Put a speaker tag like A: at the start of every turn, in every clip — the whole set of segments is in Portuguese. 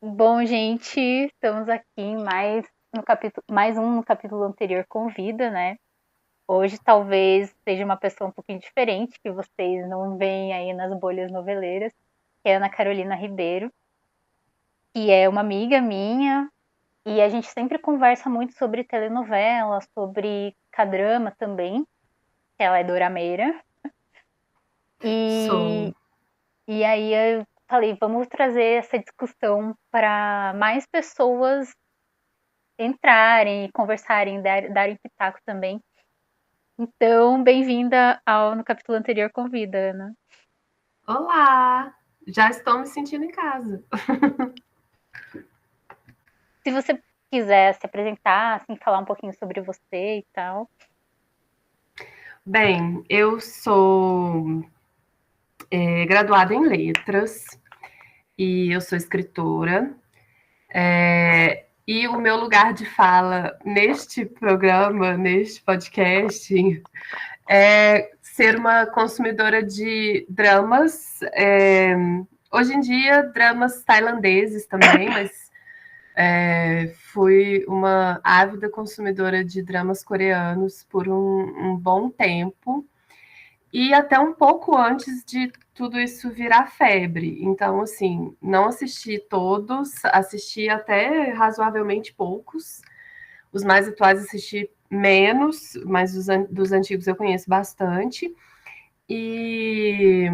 A: Bom, gente, estamos aqui mais um no capítulo anterior com vida, né? Hoje talvez seja uma pessoa um pouquinho diferente, que vocês não veem aí nas bolhas noveleiras, que é a Ana Carolina Ribeiro, que é uma amiga minha, e a gente sempre conversa muito sobre telenovela, sobre K-drama também, que ela é dorameira. E,
B: Sou.
A: e aí eu falei, vamos trazer essa discussão para mais pessoas entrarem, conversarem, darem pitaco também. Então, bem-vinda ao no capítulo anterior convida, Ana.
B: Olá! Já estou me sentindo em casa.
A: Se você quiser se apresentar, assim, falar um pouquinho sobre você e tal.
B: Bem, eu sou graduada em letras e eu sou escritora. E o meu lugar de fala neste programa, neste podcast, é ser uma consumidora de dramas. Hoje em dia, dramas tailandeses também, mas fui uma ávida consumidora de dramas coreanos por um bom tempo e até um pouco antes de tudo isso virar febre. Então, assim, não assisti todos, assisti até razoavelmente poucos. Os mais atuais assisti menos, mas dos antigos eu conheço bastante. E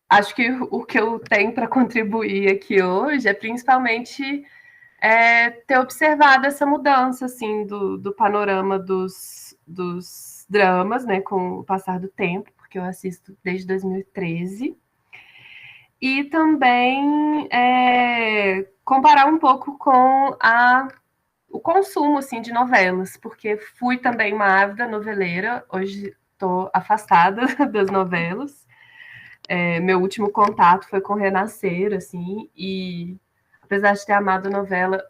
B: acho que o que eu tenho para contribuir aqui hoje é principalmente ter observado essa mudança assim do panorama dos dramas, né, com o passar do tempo, porque eu assisto desde 2013, e também comparar um pouco com o consumo assim de novelas, porque fui também uma ávida noveleira, hoje estou afastada das novelas. Meu último contato foi com Renascer, assim, e apesar de ter amado a novela,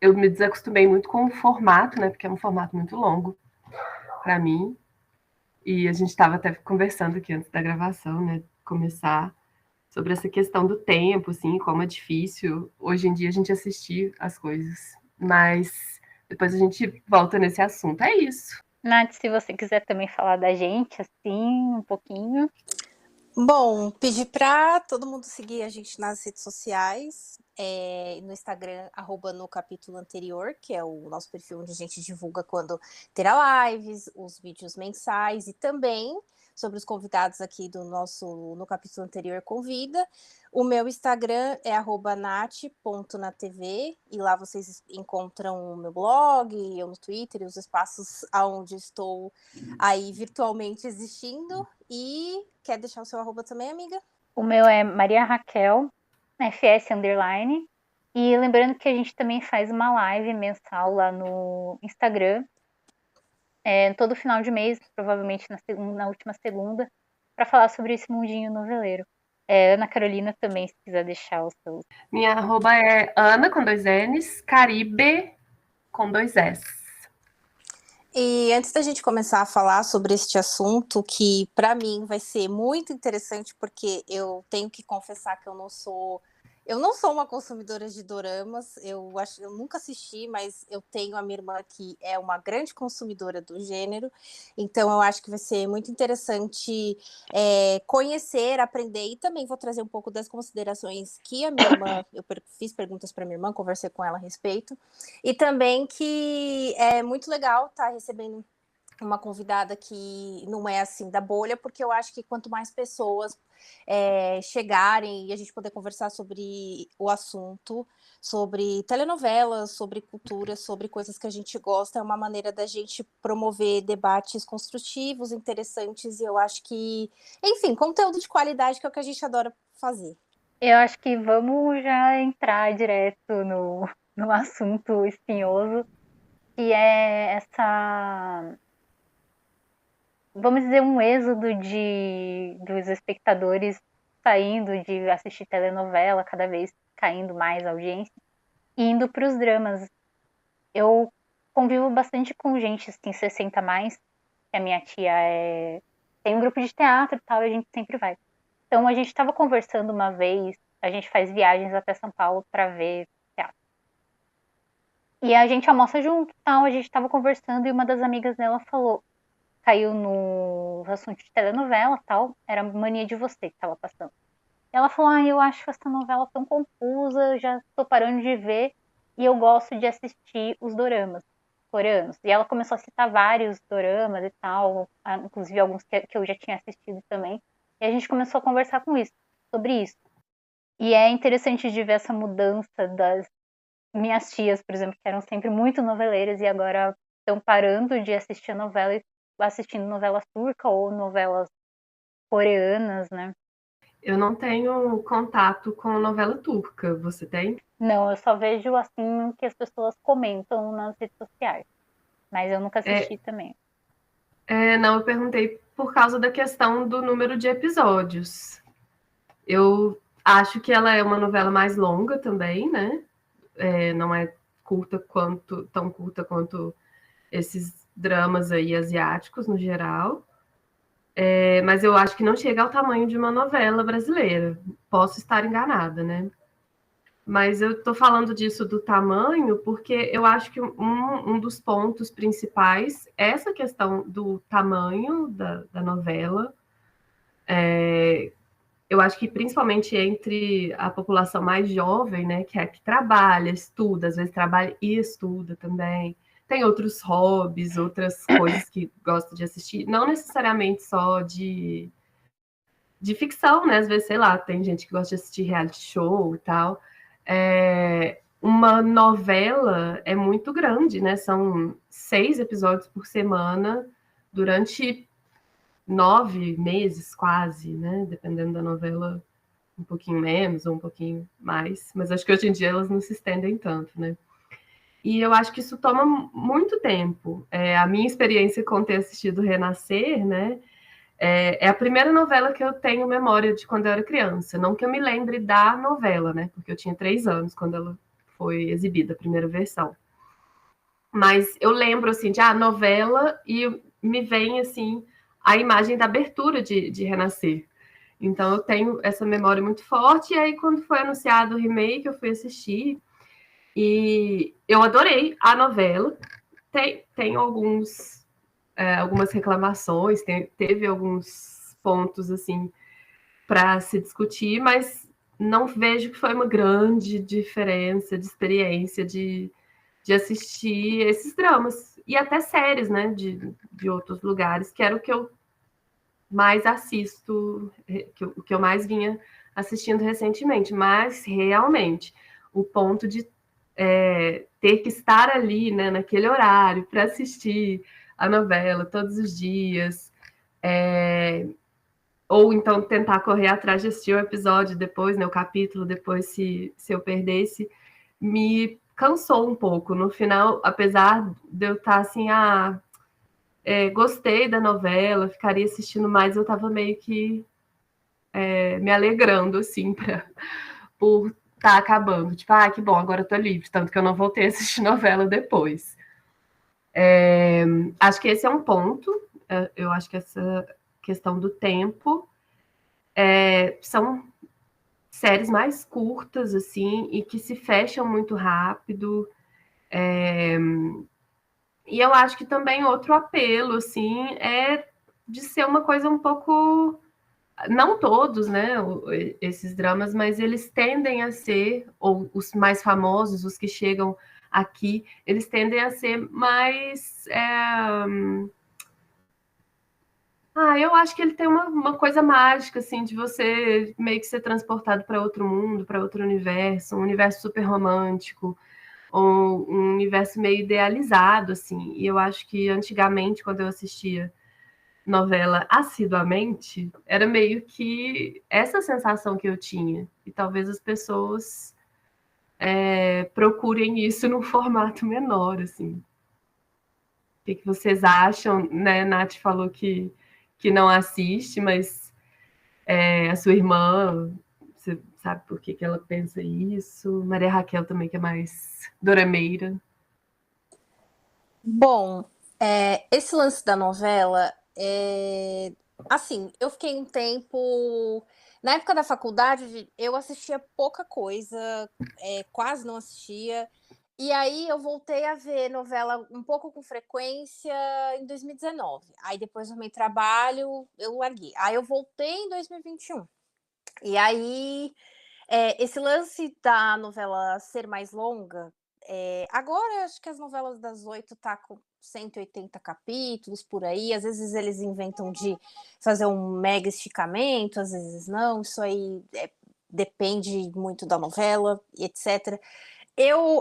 B: eu me desacostumei muito com o formato, né? Porque é um formato muito longo para mim. E a gente estava até conversando aqui antes da gravação, né? Começar sobre essa questão do tempo, assim, como é difícil hoje em dia a gente assistir as coisas. Mas depois a gente volta nesse assunto. É isso.
A: Nath, se você quiser também falar da gente, assim, um pouquinho.
C: Bom, pedir para todo mundo seguir a gente nas redes sociais, no Instagram, @no capítulo anterior, que é o nosso perfil onde a gente divulga quando terá lives, os vídeos mensais e também sobre os convidados aqui do nosso no capítulo anterior convida. O meu Instagram é @nat.natv e lá vocês encontram o meu blog, eu no Twitter e os espaços onde estou aí virtualmente existindo. E quer deixar o seu arroba também, amiga?
A: O meu é Maria Raquel, FS underline. E lembrando que a gente também faz uma live mensal lá no Instagram, todo final de mês, provavelmente na última segunda, para falar sobre esse mundinho noveleiro. Ana Carolina também, se quiser deixar o seu.
B: Minha arroba é Ana com dois N's, Caribe com dois S.
C: E antes da gente começar a falar sobre este assunto, que para mim vai ser muito interessante, porque eu tenho que confessar que eu não sou uma consumidora de doramas, eu nunca assisti, mas eu tenho a minha irmã que é uma grande consumidora do gênero, então eu acho que vai ser muito interessante conhecer, aprender, e também vou trazer um pouco das considerações que a minha irmã, eu fiz perguntas para minha irmã, conversei com ela a respeito, e também que é muito legal estar recebendo uma convidada que não é assim da bolha, porque eu acho que quanto mais pessoas chegarem e a gente poder conversar sobre o assunto, sobre telenovelas, sobre cultura, sobre coisas que a gente gosta, é uma maneira da gente promover debates construtivos, interessantes, e eu acho que, enfim, conteúdo de qualidade, que é o que a gente adora fazer.
A: Eu acho que vamos já entrar direto no assunto espinhoso, que é vamos dizer, um êxodo dos espectadores saindo de assistir telenovela, cada vez caindo mais a audiência, e indo para os dramas. Eu convivo bastante com gente, assim, 60 mais, que a minha tia tem um grupo de teatro e tal, e a gente sempre vai. Então a gente estava conversando uma vez a gente faz viagens até São Paulo para ver teatro. E a gente almoça junto, tal, a gente tava conversando e uma das amigas dela falou, caiu no assunto de telenovela, tal, era Mania de Você que tava passando. Ela falou, eu acho essa novela tão confusa, eu já tô parando de ver e eu gosto de assistir os doramas coreanos. E ela começou a citar vários doramas e tal, inclusive alguns que eu já tinha assistido também. E a gente começou a conversar sobre isso. E é interessante de ver essa mudança das minhas tias, por exemplo, que eram sempre muito noveleiras e agora estão parando de assistir a novela e assistindo novelas turcas ou novelas coreanas, né?
B: Eu não tenho contato com novela turca, você tem?
A: Não, eu só vejo assim que as pessoas comentam nas redes sociais. Mas eu nunca assisti também.
B: Não, eu perguntei por causa da questão do número de episódios. Eu acho que ela é uma novela mais longa também, né? Não é tão curta quanto esses dramas aí asiáticos no geral. Mas eu acho que não chega ao tamanho de uma novela brasileira. Posso estar enganada, né? Mas eu estou falando disso do tamanho porque eu acho que um dos pontos principais é essa questão do tamanho da novela. Eu acho que principalmente entre a população mais jovem, né, que é a que trabalha, estuda, às vezes trabalha e estuda também. Tem outros hobbies, outras coisas que gosta de assistir, não necessariamente só de ficção, né? Às vezes, sei lá, tem gente que gosta de assistir reality show e tal. Uma novela é muito grande, né? São 6 episódios por semana durante 9 meses, quase, né? Dependendo da novela, um pouquinho menos ou um pouquinho mais. Mas acho que hoje em dia elas não se estendem tanto, né? E eu acho que isso toma muito tempo. A minha experiência com ter assistido Renascer, né? É a primeira novela que eu tenho memória de quando eu era criança. Não que eu me lembre da novela, né? Porque eu tinha 3 anos quando ela foi exibida, a primeira versão. Mas eu lembro, assim, de novela e me vem, assim, a imagem da abertura de Renascer. Então eu tenho essa memória muito forte. E aí, quando foi anunciado o remake, eu fui assistir. E eu adorei a novela. Tem algumas reclamações, teve alguns pontos assim para se discutir, mas não vejo que foi uma grande diferença de experiência de assistir esses dramas e até séries, né, de outros lugares, que era o que eu mais assisto, o que eu mais vinha assistindo recentemente, mas realmente o ponto de ter que estar ali, né, naquele horário para assistir a novela todos os dias, ou então tentar correr atrás de assistir o episódio depois, né, o capítulo depois, se eu perdesse, me cansou um pouco. No final, apesar de eu estar assim, gostei da novela, ficaria assistindo mais, eu estava meio que me alegrando, assim, por estar acabando. Tipo, que bom, agora eu tô livre, tanto que eu não voltei a assistir novela depois. Acho que esse é um ponto. Eu acho que essa questão do tempo são séries mais curtas, assim, e que se fecham muito rápido. E eu acho que também outro apelo, assim, é de ser uma coisa um pouco. Não todos, né, esses dramas, mas eles tendem a ser, ou os mais famosos, os que chegam aqui, eles tendem a ser mais. Eu acho que ele tem uma coisa mágica, assim, de você meio que ser transportado para outro mundo, para outro universo, um universo super romântico, ou um universo meio idealizado, assim. E eu acho que antigamente, quando eu assistia novela assiduamente, era meio que essa sensação que eu tinha. E talvez as pessoas procurem isso num formato menor, assim. O que vocês acham, né? Nath falou que não assiste, mas a sua irmã, você sabe por que ela pensa isso? Maria Raquel também, que é mais dorameira.
C: Bom, esse lance da novela, assim, eu fiquei um tempo Na época da faculdade, eu assistia pouca coisa, quase não assistia. E aí eu voltei a ver novela um pouco com frequência em 2019. Aí depois eu arrumei trabalho, eu larguei. Aí eu voltei em 2021. E aí, esse lance da novela ser mais longa, agora acho que as novelas das 8 tá com 180 capítulos por aí, às vezes eles inventam de fazer um mega esticamento, às vezes não, isso aí depende muito da novela, etc. Eu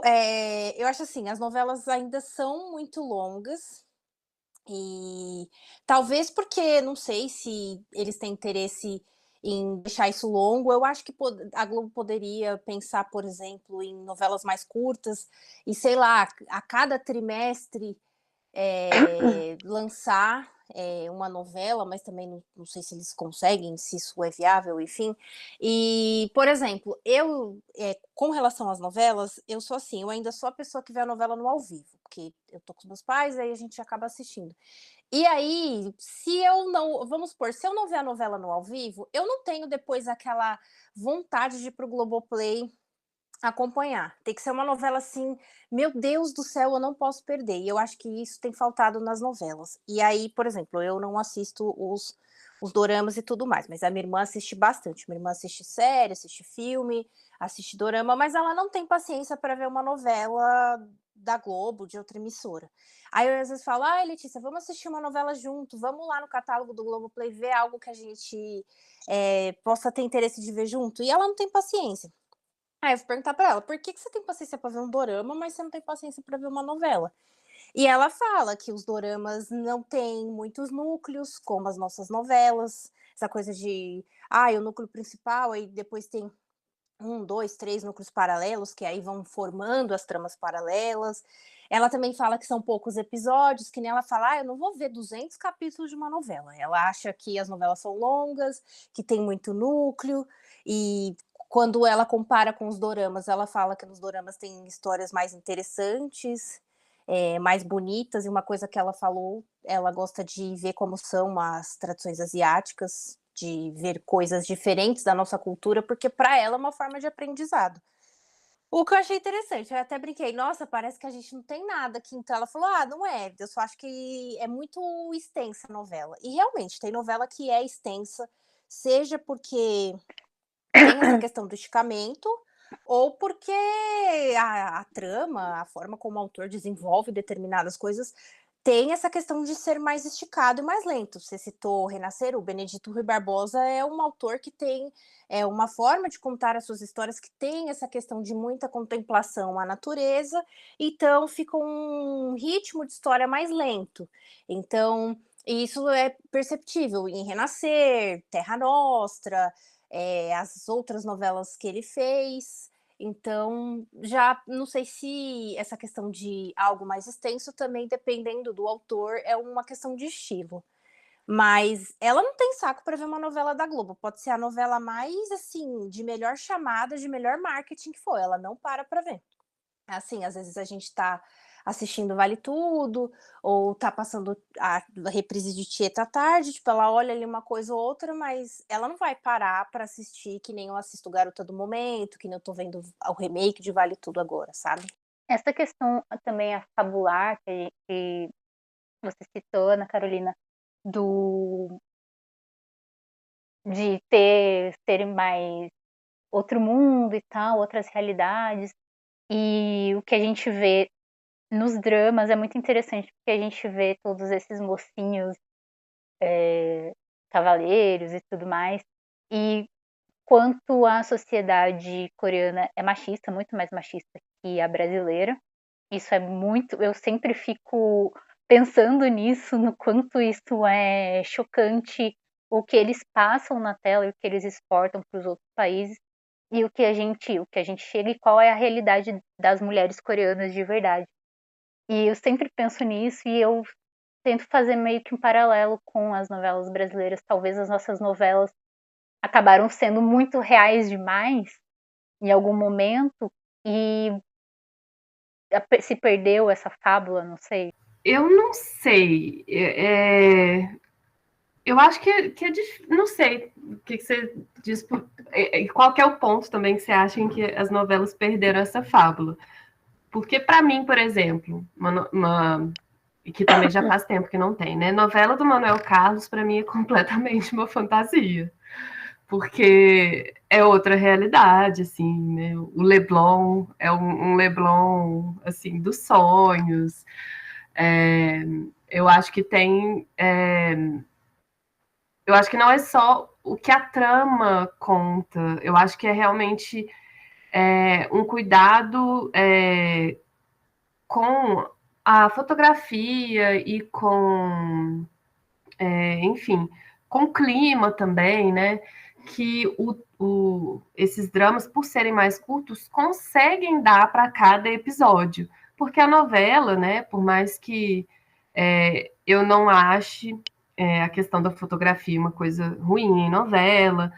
C: acho assim, as novelas ainda são muito longas, e talvez porque, não sei se eles têm interesse em deixar isso longo, eu acho que a Globo poderia pensar, por exemplo, em novelas mais curtas e, sei lá, a cada trimestre lançar uma novela, mas também não sei se eles conseguem, se isso é viável, enfim. E, por exemplo, com relação às novelas, eu sou assim, eu ainda sou a pessoa que vê a novela no ao vivo, porque eu tô com os meus pais, aí a gente acaba assistindo. E aí, se eu não, vamos supor, se eu não ver a novela no ao vivo, eu não tenho depois aquela vontade de ir pro Globoplay acompanhar. Tem que ser uma novela assim, meu Deus do céu, eu não posso perder. E eu acho que isso tem faltado nas novelas. E aí, por exemplo, eu não assisto os doramas e tudo mais, mas a minha irmã assiste bastante. Minha irmã assiste série, assiste filme, assiste dorama, mas ela não tem paciência para ver uma novela da Globo, de outra emissora. Aí eu às vezes falo, ai, Letícia, vamos assistir uma novela junto, vamos lá no catálogo do Globoplay ver algo que a gente possa ter interesse de ver junto. E ela não tem paciência. Aí eu fui perguntar pra ela: "Por que que você tem paciência pra ver um dorama, mas você não tem paciência pra ver uma novela?". E ela fala que os doramas não têm muitos núcleos, como as nossas novelas, essa coisa de, o núcleo principal, aí depois tem um, 2, 3 núcleos paralelos, que aí vão formando as tramas paralelas. Ela também fala que são poucos episódios, que nem ela fala: "Ah, eu não vou ver 200 capítulos de uma novela". Ela acha que as novelas são longas, que tem muito núcleo, e quando ela compara com os doramas, ela fala que nos doramas tem histórias mais interessantes, mais bonitas, e uma coisa que ela falou, ela gosta de ver como são as tradições asiáticas, de ver coisas diferentes da nossa cultura, porque para ela é uma forma de aprendizado. O que eu achei interessante, eu até brinquei: "Nossa, parece que a gente não tem nada aqui", então ela falou: "Ah, não é, eu só acho que é muito extensa a novela". E realmente, tem novela que é extensa, seja porque tem essa questão do esticamento, ou porque a trama, a forma como o autor desenvolve determinadas coisas, tem essa questão de ser mais esticado e mais lento. Você citou Renascer, o Benedito Rui Barbosa é um autor que tem uma forma de contar as suas histórias que tem essa questão de muita contemplação à natureza, então fica um ritmo de história mais lento. Então, isso é perceptível em Renascer, Terra Nostra, as outras novelas que ele fez. Então, já não sei se essa questão de algo mais extenso também, dependendo do autor, é uma questão de estilo. Mas ela não tem saco para ver uma novela da Globo. Pode ser a novela mais, assim, de melhor chamada, de melhor marketing que for, ela não para ver. Assim, às vezes a gente tá assistindo Vale Tudo, ou tá passando a reprise de Tieta à tarde, tipo, ela olha ali uma coisa ou outra, mas ela não vai parar pra assistir que nem eu assisto Garota do Momento, que nem eu tô vendo o remake de Vale Tudo agora, sabe.
A: Essa questão também a fabular que você citou, Ana Carolina, do de ter mais outro mundo e tal, outras realidades, e o que a gente vê nos dramas é muito interessante, porque a gente vê todos esses mocinhos, cavaleiros e tudo mais, e quanto a sociedade coreana é machista, muito mais machista que a brasileira. Isso é muito. Eu sempre fico pensando nisso, no quanto isso é chocante, o que eles passam na tela e o que eles exportam para os outros países, e o que a gente chega e qual é a realidade das mulheres coreanas de verdade. E eu sempre penso nisso e eu tento fazer meio que um paralelo com as novelas brasileiras. Talvez as nossas novelas acabaram sendo muito reais demais em algum momento e se perdeu essa fábula, não sei.
B: Eu não sei. Eu acho que é difícil. Não sei o que você diz. Qual que é o ponto também que você acha em que as novelas perderam essa fábula? Porque, para mim, por exemplo, e que também já faz tempo que não tem, né? Novela do Manuel Carlos, para mim, é completamente uma fantasia. Porque é outra realidade, assim, né? O Leblon é um Leblon, assim, dos sonhos. É, eu acho que tem. Eu acho que não é só o que a trama conta, eu acho que é realmente um cuidado com a fotografia e com, enfim, com o clima também, né? Que esses dramas, por serem mais curtos, conseguem dar para cada episódio. Porque a novela, né, por mais que eu não ache a questão da fotografia uma coisa ruim em novela,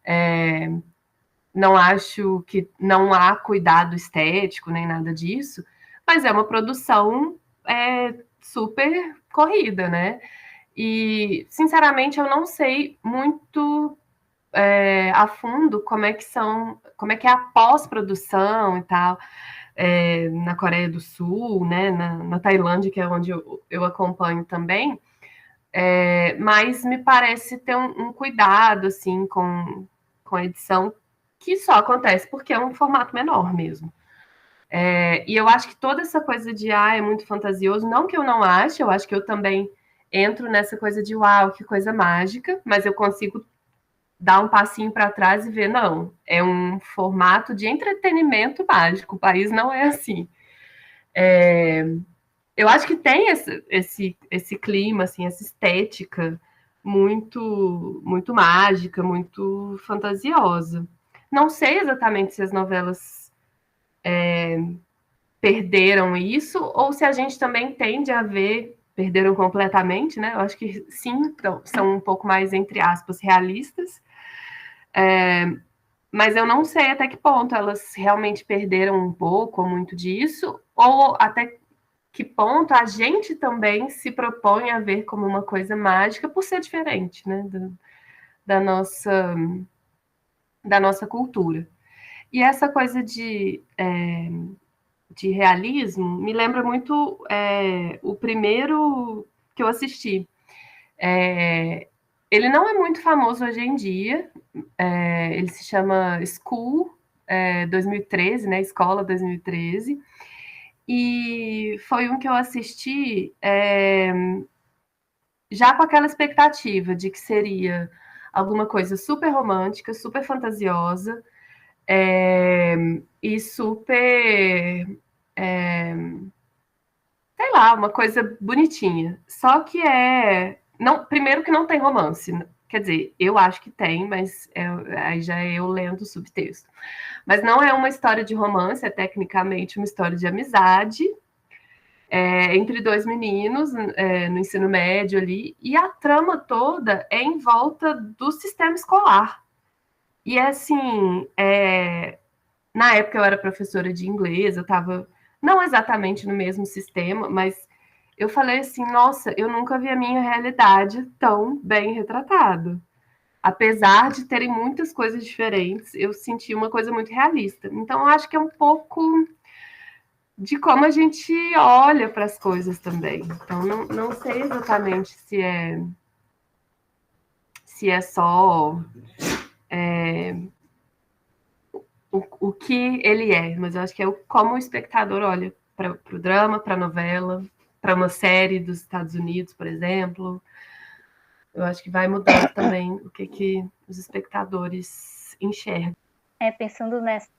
B: é, não acho que não há cuidado estético nem nada disso, mas é uma produção super corrida, né? E, sinceramente, eu não sei muito a fundo como é que é a pós-produção e tal, na Coreia do Sul, né? Na Tailândia, que é onde eu acompanho também, mas me parece ter um cuidado assim com a edição que só acontece porque é um formato menor mesmo. E eu acho que toda essa coisa de é muito fantasioso, não que eu não ache, eu acho que eu também entro nessa coisa de uau, que coisa mágica, mas eu consigo dar um passinho para trás e ver, não, é um formato de entretenimento mágico, o país não é assim. Eu acho que tem esse clima, assim, essa estética muito mágica, muito fantasiosa. Não sei exatamente se as novelas perderam isso ou se a gente também tende a ver perderam completamente, né? Eu acho que sim, então, são um pouco mais, entre aspas, realistas. Mas eu não sei até que ponto elas realmente perderam um pouco ou muito disso, ou até que ponto a gente também se propõe a ver como uma coisa mágica por ser diferente, né, da nossa da nossa cultura. E essa coisa de realismo me lembra muito o primeiro que eu assisti. Ele não é muito famoso hoje em dia. Ele se chama School 2013, né? Escola 2013. E foi um que eu assisti já com aquela expectativa de que seria alguma coisa super romântica, super fantasiosa e super, sei lá, uma coisa bonitinha. Só que não, primeiro que não tem romance. Quer dizer, eu acho que tem, mas aí já é eu lendo o subtexto. Mas não é uma história de romance, é tecnicamente uma história de amizade entre dois meninos no ensino médio ali, e a trama toda é em volta do sistema escolar. E assim, na época eu era professora de inglês, eu estava não exatamente no mesmo sistema, mas eu falei assim, nossa, eu nunca vi a minha realidade tão bem retratada. Apesar de terem muitas coisas diferentes, eu senti uma coisa muito realista. Então, eu acho que é um pouco de como a gente olha para as coisas também. Então, não sei exatamente se é só o que ele é, mas eu acho que é como o espectador olha para o drama, para a novela, para uma série dos Estados Unidos, por exemplo. Eu acho que vai mudando também o que os espectadores enxergam.
A: Pensando nesse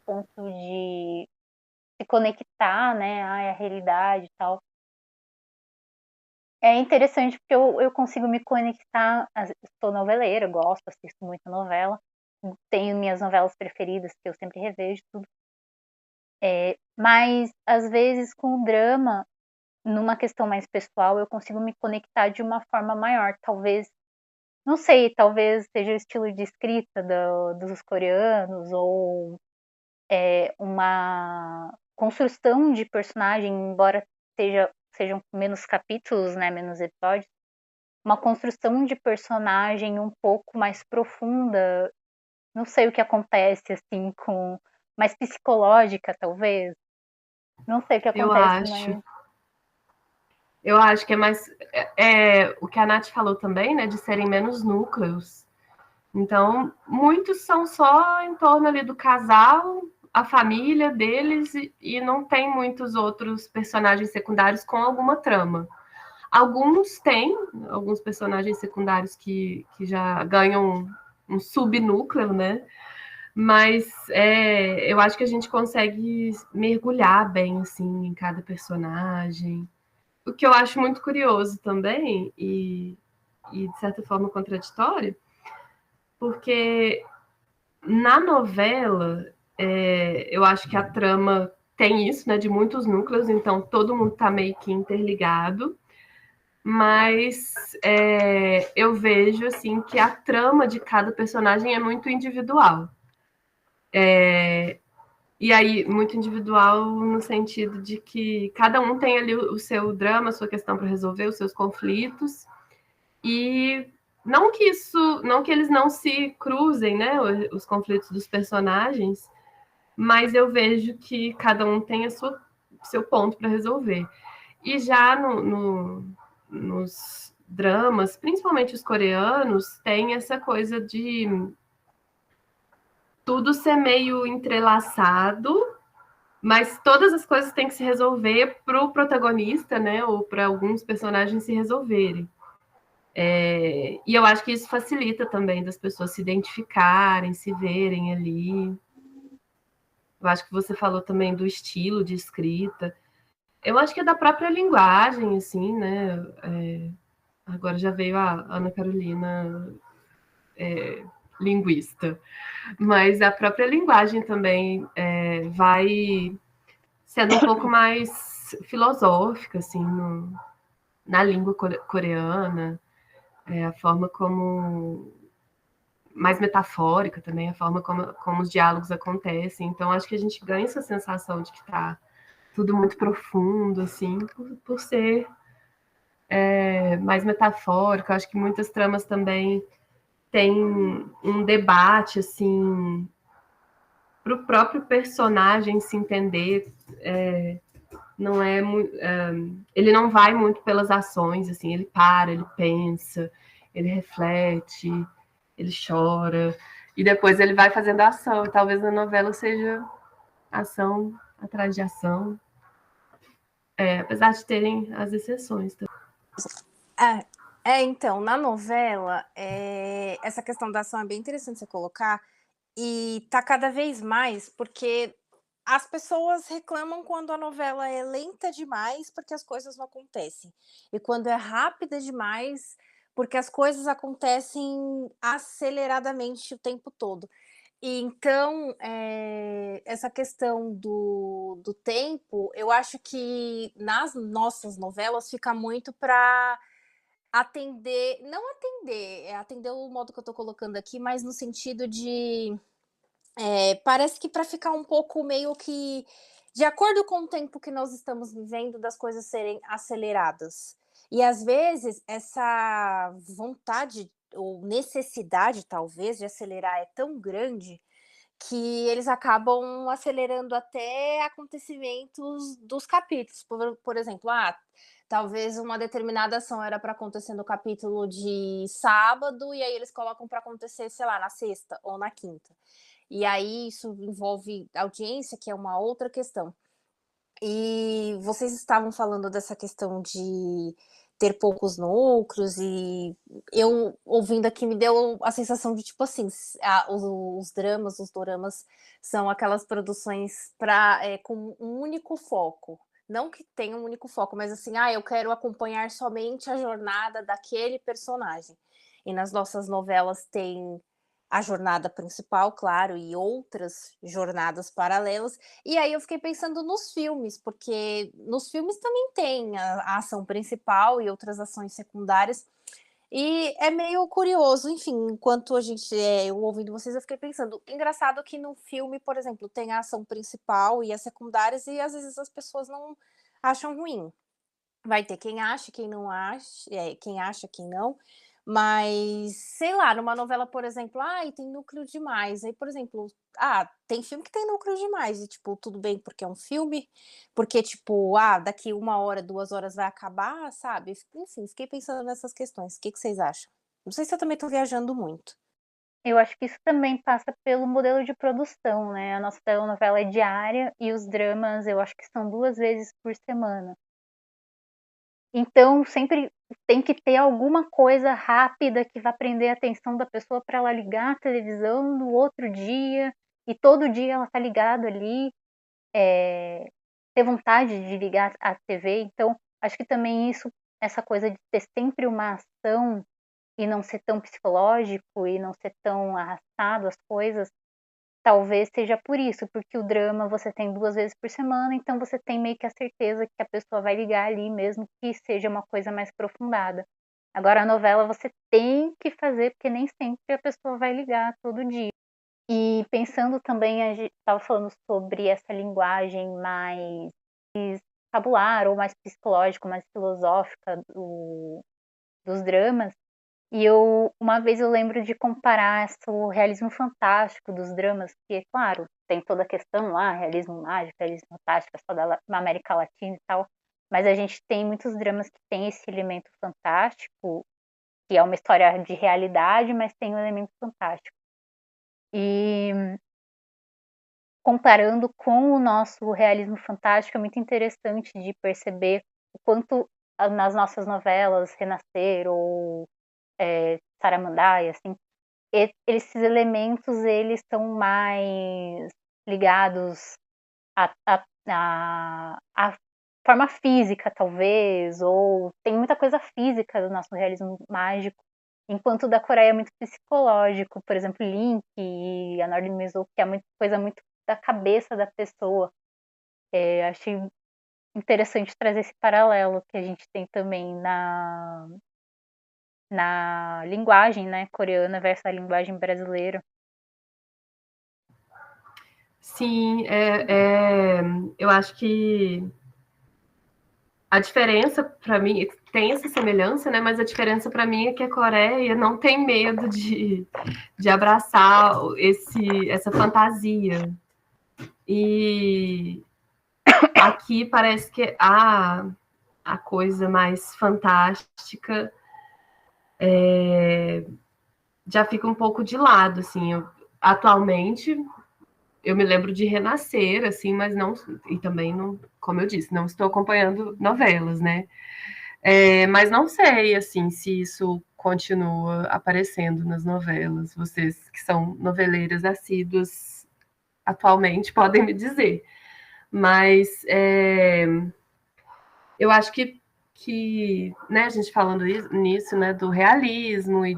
A: ponto de se conectar, né, à realidade e tal. É interessante porque eu consigo me conectar. Sou noveleira, gosto, assisto muita novela. Tenho minhas novelas preferidas que eu sempre revejo tudo. Mas às vezes com o drama, numa questão mais pessoal, eu consigo me conectar de uma forma maior. Talvez, não sei, talvez seja o estilo de escrita dos coreanos ou uma construção de personagem, embora sejam menos capítulos, né, menos episódios. uma construção de personagem um pouco mais profunda. Não sei o que acontece, assim, com mais psicológica, talvez. Não sei o que
B: Eu
A: acontece,
B: acho.
A: mas
B: Eu acho que é mais. O que a Nath falou também, né? De serem menos núcleos. Então, muitos são só em torno ali do casal, a família deles, e não tem muitos outros personagens secundários com alguma trama. Alguns têm, alguns personagens secundários que já ganham um subnúcleo, né? Mas eu acho que a gente consegue mergulhar bem assim em cada personagem. O que eu acho muito curioso também, e de certa forma contraditório, porque na novela eu acho que a trama tem isso, né, de muitos núcleos, então todo mundo está meio que interligado, mas eu vejo assim que a trama de cada personagem é muito individual. E aí, muito individual no sentido de que cada um tem ali o seu drama, a sua questão para resolver, os seus conflitos, e não que eles não se cruzem, né, os conflitos dos personagens, mas eu vejo que cada um tem seu ponto para resolver. E já nos dramas, principalmente os coreanos, tem essa coisa de tudo ser meio entrelaçado, mas todas as coisas têm que se resolver para o protagonista, né, ou para alguns personagens se resolverem. E eu acho que isso facilita também das pessoas se identificarem, se verem ali. Eu acho que você falou também do estilo de escrita. Eu acho que é da própria linguagem, assim, né? Agora já veio a Ana Carolina linguista. Mas a própria linguagem também vai sendo um pouco mais filosófica, assim, na língua coreana, a forma como mais metafórica também, a forma como os diálogos acontecem. Então, acho que a gente ganha essa sensação de que está tudo muito profundo, assim, por ser mais metafórico. Acho que muitas tramas também têm um debate, assim, para o próprio personagem se entender. Não é ele não vai muito pelas ações, assim, ele para, ele pensa, ele reflete, ele chora, e depois ele vai fazendo ação. E talvez a novela seja ação atrás de ação, apesar de terem as exceções.
C: Então, na novela, essa questão da ação é bem interessante você colocar, e tá cada vez mais, porque as pessoas reclamam quando a novela é lenta demais, porque as coisas não acontecem. E quando é rápida demais, porque as coisas acontecem aceleradamente o tempo todo. E então, essa questão do tempo, eu acho que nas nossas novelas fica muito para atender, não atender, é atender o modo que eu tô colocando aqui, mas no sentido de parece que para ficar um pouco meio que de acordo com o tempo que nós estamos vivendo, das coisas serem aceleradas. E às vezes essa vontade ou necessidade, talvez, de acelerar é tão grande que eles acabam acelerando até acontecimentos dos capítulos. Por exemplo, talvez uma determinada ação era para acontecer no capítulo de sábado, e aí eles colocam para acontecer, sei lá, na sexta ou na quinta. E aí isso envolve audiência, que é uma outra questão. E vocês estavam falando dessa questão de ter poucos núcleos, e eu ouvindo aqui me deu a sensação de tipo assim, os dramas, os doramas são aquelas produções com um único foco. Não que tenha um único foco, mas assim, eu quero acompanhar somente a jornada daquele personagem. E nas nossas novelas tem a jornada principal, claro, e outras jornadas paralelas. E aí eu fiquei pensando nos filmes, porque nos filmes também tem a ação principal e outras ações secundárias. E é meio curioso, enfim, enquanto eu ouvindo vocês, eu fiquei pensando, engraçado que no filme, por exemplo, tem a ação principal e as secundárias, e às vezes as pessoas não acham ruim. Vai ter quem acha, quem não acha, quem acha, quem não, mas, sei lá, numa novela, por exemplo, ai, tem núcleo demais, aí, por exemplo, tem filme que tem núcleo demais e, tipo, tudo bem porque é um filme, porque, tipo, daqui 1 hora, 2 horas vai acabar, sabe, enfim, fiquei pensando nessas questões, o que que vocês acham? Não sei se eu também tô viajando muito.
A: Eu acho que isso também passa pelo modelo de produção, né, a nossa telenovela é diária e os dramas eu acho que são 2 vezes por semana. Então sempre tem que ter alguma coisa rápida que vá prender a atenção da pessoa para ela ligar a televisão no outro dia, e todo dia ela tá ligado ali, ter vontade de ligar a TV, então acho que também essa coisa de ter sempre uma ação e não ser tão psicológico e não ser tão arrastado as coisas, talvez seja por isso, porque o drama você tem 2 vezes por semana, então você tem meio que a certeza que a pessoa vai ligar ali, mesmo que seja uma coisa mais aprofundada. Agora a novela você tem que fazer, porque nem sempre a pessoa vai ligar todo dia. E pensando também, a gente estava falando sobre essa linguagem mais tabular ou mais psicológica, mais filosófica dos dramas, e uma vez eu lembro de comparar o realismo fantástico dos dramas, que, é claro, tem toda a questão lá, realismo mágico, realismo fantástico, é só da América Latina e tal, mas a gente tem muitos dramas que tem esse elemento fantástico, que é uma história de realidade, mas tem um elemento fantástico. E comparando com o nosso realismo fantástico, é muito interessante de perceber o quanto nas nossas novelas, Renascer ou Saramandaia, assim, esses elementos eles estão mais ligados à forma física, talvez, ou tem muita coisa física do nosso realismo mágico, enquanto o da Coreia é muito psicológico, por exemplo, Link e a Northern Mizzou, que é muita coisa muito da cabeça da pessoa. Achei interessante trazer esse paralelo que a gente tem também na linguagem, né, coreana versus a linguagem brasileira.
B: Sim, eu acho que a diferença para mim tem essa semelhança, né? Mas a diferença para mim é que a Coreia não tem medo de abraçar essa fantasia. E aqui parece que a coisa mais fantástica já fica um pouco de lado, assim. Atualmente, eu me lembro de Renascer, assim, mas não, e também não, como eu disse, não estou acompanhando novelas, né? Mas não sei, assim, se isso continua aparecendo nas novelas. Vocês que são noveleiras assíduas atualmente podem me dizer. Mas eu acho que né, a gente falando nisso, né, do realismo e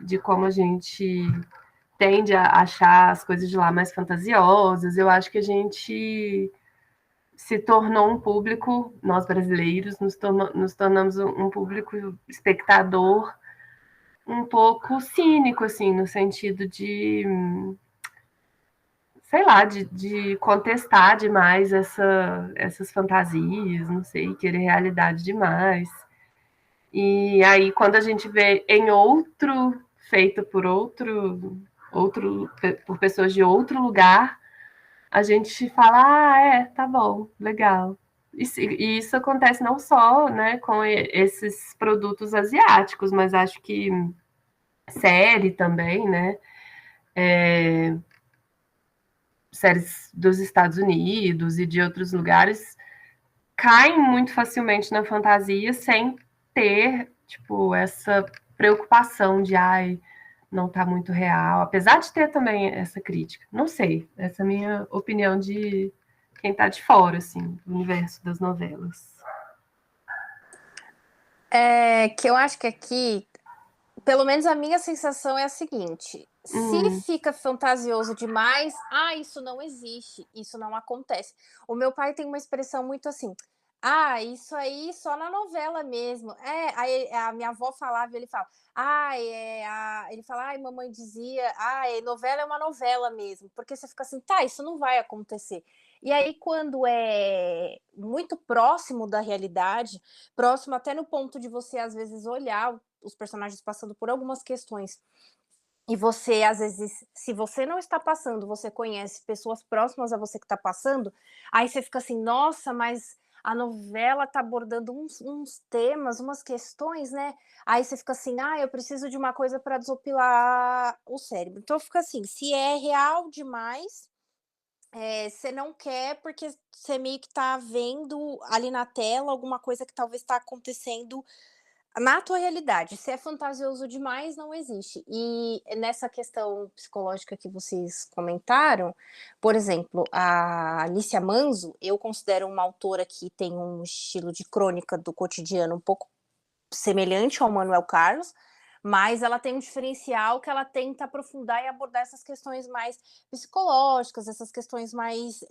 B: de como a gente tende a achar as coisas de lá mais fantasiosas, eu acho que a gente se tornou um público, nós brasileiros, nos tornamos um público espectador um pouco cínico, assim, no sentido de, sei lá, de contestar demais essas fantasias, não sei, querer realidade demais. E aí, quando a gente vê em outro, feito por pessoas de outro lugar, a gente fala, tá bom, legal. E isso acontece não só, né, com esses produtos asiáticos, mas acho que série também, né? Séries dos Estados Unidos e de outros lugares caem muito facilmente na fantasia sem ter, tipo, essa preocupação de, não tá muito real, apesar de ter também essa crítica. Não sei, essa é a minha opinião de quem tá de fora, assim, do universo das novelas.
C: Que eu acho que aqui, pelo menos a minha sensação é a seguinte: se fica fantasioso demais, isso não existe, isso não acontece. O meu pai tem uma expressão muito assim: isso aí só na novela mesmo. Aí a minha avó falava, ele fala, ele fala, mamãe dizia, novela é uma novela mesmo, porque você fica assim, isso não vai acontecer. E aí, quando é muito próximo da realidade, próximo até no ponto de você, às vezes, olhar os personagens passando por algumas questões, e você, às vezes, se você não está passando, você conhece pessoas próximas a você que está passando, aí você fica assim, nossa, mas a novela está abordando uns temas, umas questões, né? Aí você fica assim, eu preciso de uma coisa para desopilar o cérebro. Então fica assim, se é real demais, você não quer porque você meio que está vendo ali na tela alguma coisa que talvez está acontecendo na tua realidade. Se é fantasioso demais, não existe. E nessa questão psicológica que vocês comentaram, por exemplo, a Alicia Manzo, eu considero uma autora que tem um estilo de crônica do cotidiano um pouco semelhante ao Manuel Carlos, mas ela tem um diferencial que ela tenta aprofundar e abordar essas questões mais psicológicas, essas questões mais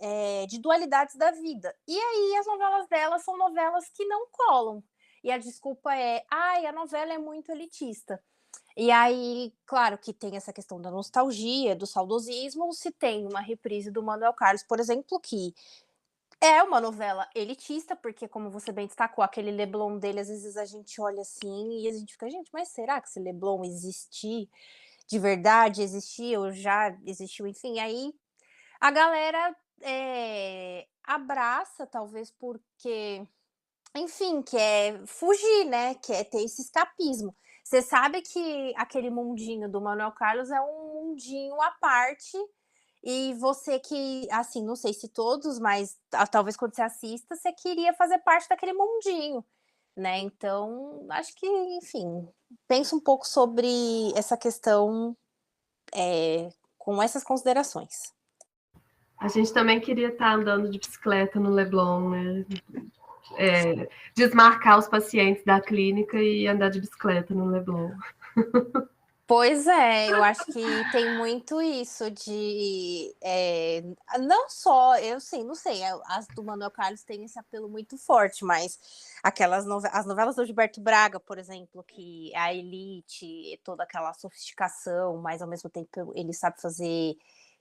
C: de dualidades da vida. E aí as novelas dela são novelas que não colam. E a desculpa é, a novela é muito elitista. E aí, claro que tem essa questão da nostalgia, do saudosismo, se tem uma reprise do Manuel Carlos, por exemplo, que é uma novela elitista, porque como você bem destacou, aquele Leblon dele, às vezes a gente olha assim e a gente fica, gente, mas será que esse Leblon existe de verdade? Existiu, ou já existiu, enfim, aí a galera abraça, talvez porque, enfim, quer fugir, né? Quer ter esse escapismo. Você sabe que aquele mundinho do Manuel Carlos é um mundinho à parte e você que, assim, não sei se todos, mas talvez quando você assista, você queria fazer parte daquele mundinho, né? Então, acho que, enfim, pensa um pouco sobre essa questão com essas considerações.
B: A gente também queria estar andando de bicicleta no Leblon, né? Desmarcar os pacientes da clínica e andar de bicicleta no Leblon.
C: Pois é, eu acho que tem muito isso de não só, eu sim, não sei, as do Manuel Carlos têm esse apelo muito forte, mas as novelas do Gilberto Braga, por exemplo, que a elite, toda aquela sofisticação, mas ao mesmo tempo ele sabe fazer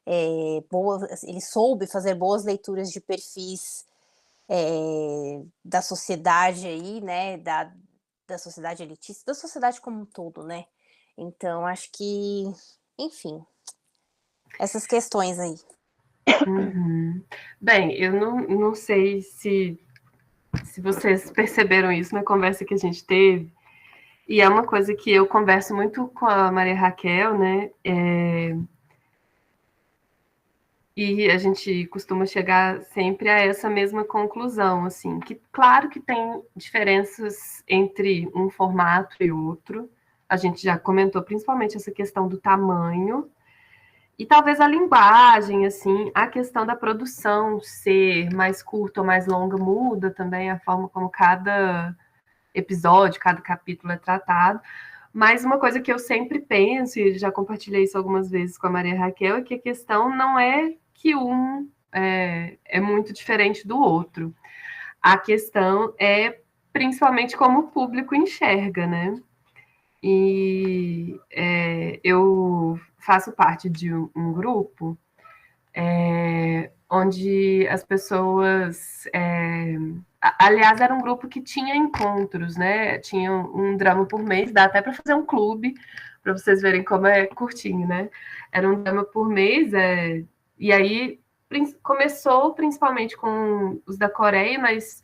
C: ele soube fazer boas leituras de perfis da sociedade aí, né, da sociedade elitista, da sociedade como um todo, né? Então, acho que, enfim, essas questões aí.
B: Uhum. Bem, eu não sei se vocês perceberam isso na conversa que a gente teve, e é uma coisa que eu converso muito com a Maria Raquel, né? E a gente costuma chegar sempre a essa mesma conclusão, assim, que claro que tem diferenças entre um formato e outro. A gente já comentou principalmente essa questão do tamanho e talvez a linguagem, assim, a questão da produção ser mais curta ou mais longa muda também a forma como cada episódio, cada capítulo é tratado. Mas uma coisa que eu sempre penso, e já compartilhei isso algumas vezes com a Maria Raquel, é que a questão não é que um é muito diferente do outro. A questão é principalmente como o público enxerga, né? E eu faço parte de um grupo onde as pessoas. Aliás, era um grupo que tinha encontros, né? Tinha um drama por mês, dá até para fazer um clube, para vocês verem como é curtinho, né? Era um drama por mês, e aí começou principalmente com os da Coreia, mas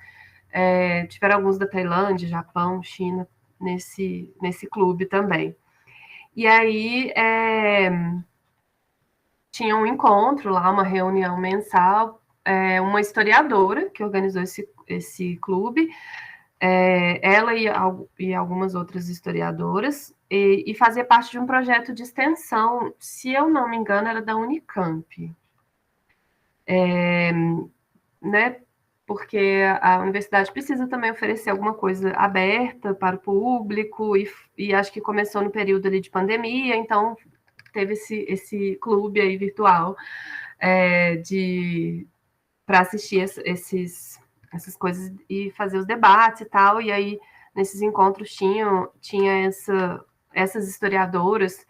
B: tiveram alguns da Tailândia, Japão, China, nesse clube também. E aí tinha um encontro lá, uma reunião mensal, uma historiadora que organizou esse clube, ela e algumas outras historiadoras, e fazia parte de um projeto de extensão, se eu não me engano, era da Unicamp. Né? Porque a universidade precisa também oferecer alguma coisa aberta para o público, e acho que começou no período ali de pandemia, então teve esse clube aí virtual para assistir essas coisas e fazer os debates e tal, e aí nesses encontros tinha essas historiadoras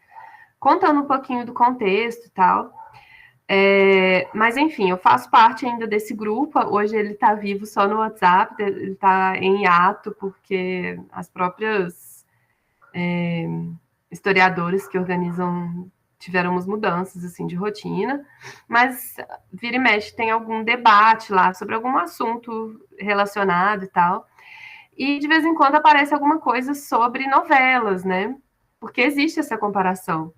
B: contando um pouquinho do contexto e tal. Mas enfim, eu faço parte ainda desse grupo. Hoje ele está vivo só no WhatsApp, ele está em hiato, porque as próprias historiadores que organizam tiveram umas mudanças assim de rotina, mas vira e mexe tem algum debate lá sobre algum assunto relacionado e tal. E de vez em quando aparece alguma coisa sobre novelas, né? Porque existe essa comparação.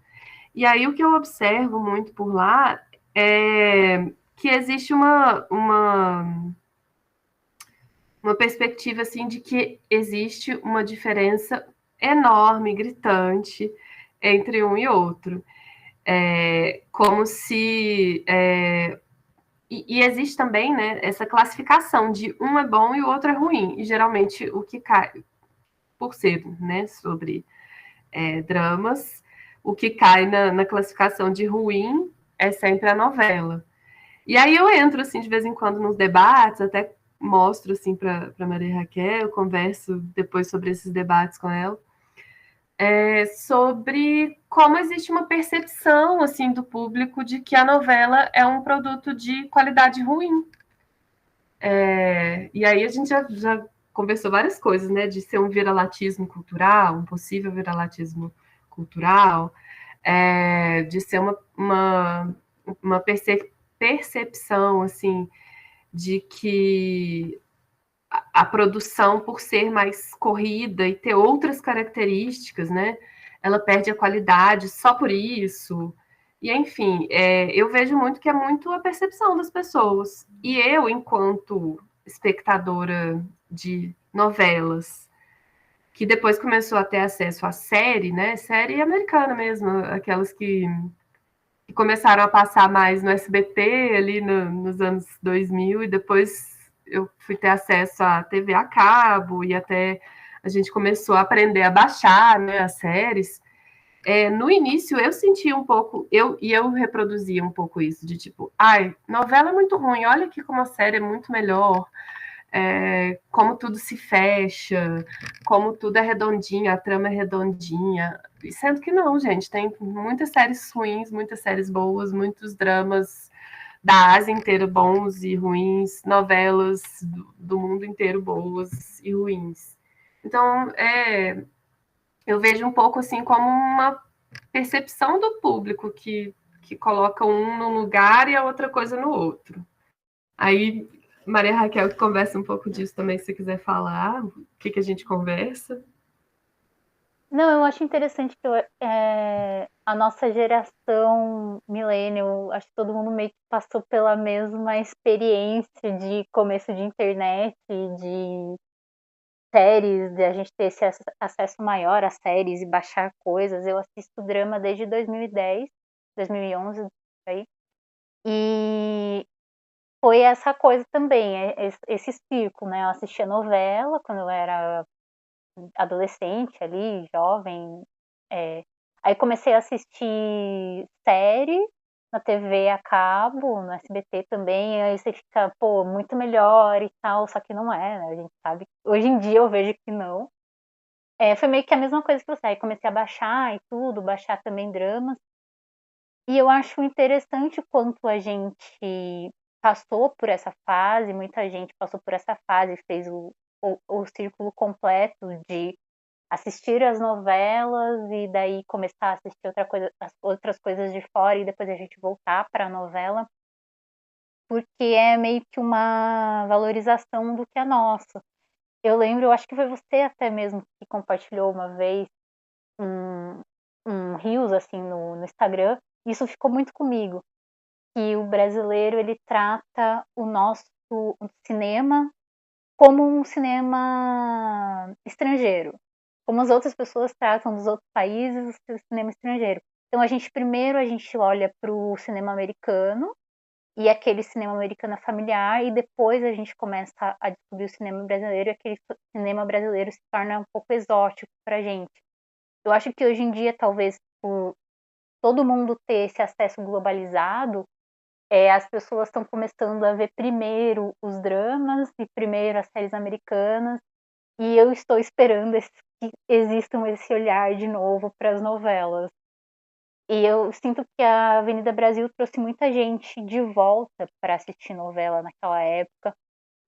B: E aí o que eu observo muito por lá é que existe uma perspectiva assim de que existe uma diferença enorme, gritante entre um e outro. Como se. E existe também, né, essa classificação de um é bom e o outro é ruim. E geralmente o que cai, por ser, né, sobre dramas, o que cai na classificação de ruim é sempre a novela. E aí eu entro, assim, de vez em quando nos debates, até mostro, assim, para Maria Raquel, eu converso depois sobre esses debates com ela, sobre como existe uma percepção, assim, do público de que a novela é um produto de qualidade ruim. E aí a gente já conversou várias coisas, né, de ser um viralatismo cultural, um possível viralatismo cultural, de ser uma percepção, assim, de que a produção, por ser mais corrida e ter outras características, né, ela perde a qualidade só por isso. E, enfim, eu vejo muito que é muito a percepção das pessoas. E eu, enquanto espectadora de novelas, que depois começou a ter acesso à série, né, série americana mesmo, aquelas que começaram a passar mais no SBT ali nos anos 2000 e depois eu fui ter acesso à TV a cabo e até a gente começou a aprender a baixar, né, as séries. No início eu sentia um pouco, eu reproduzia um pouco isso, de tipo, ai, novela é muito ruim, olha aqui como a série é muito melhor, como tudo se fecha, como tudo é redondinho, a trama é redondinha. E sendo que não, gente, tem muitas séries ruins, muitas séries boas, muitos dramas da Ásia inteira bons e ruins, novelas do mundo inteiro boas e ruins. Então, eu vejo um pouco assim como uma percepção do público que coloca um num lugar e a outra coisa no outro. Aí Maria Raquel que conversa um pouco disso também, se você quiser falar, o que a gente conversa.
A: Não, eu acho interessante que a nossa geração millennial, acho que todo mundo meio que passou pela mesma experiência de começo de internet, de séries, de a gente ter esse acesso maior a séries e baixar coisas. Eu assisto drama desde 2010, 2011, aí. E foi essa coisa também, esse círculo, né? Eu assistia novela quando eu era adolescente ali, jovem. Aí comecei a assistir série na TV a cabo, no SBT também, aí você fica, pô, muito melhor e tal, só que não é, né? A gente sabe. Hoje em dia eu vejo que não. Foi meio que a mesma coisa que você. Aí comecei a baixar e tudo, baixar também dramas. E eu acho interessante o quanto a gente passou por essa fase, muita gente passou por essa fase, fez o círculo completo de assistir as novelas e daí começar a assistir as outras coisas de fora e depois a gente voltar para a novela, porque é meio que uma valorização do que é nosso. Eu lembro, eu acho que foi você até mesmo que compartilhou uma vez um, um Reels assim no Instagram. Isso ficou muito comigo, que o brasileiro ele trata o nosso cinema como um cinema estrangeiro, como as outras pessoas tratam dos outros países o cinema estrangeiro. Então primeiro a gente olha para o cinema americano e aquele cinema americano é familiar e depois a gente começa a descobrir o cinema brasileiro e aquele cinema brasileiro se torna um pouco exótico para a gente. Eu acho que hoje em dia, talvez por todo mundo ter esse acesso globalizado, as pessoas estão começando a ver primeiro os dramas e primeiro as séries americanas, e eu estou esperando que existam esse olhar de novo para as novelas. E eu sinto que a Avenida Brasil trouxe muita gente de volta para assistir novela naquela época.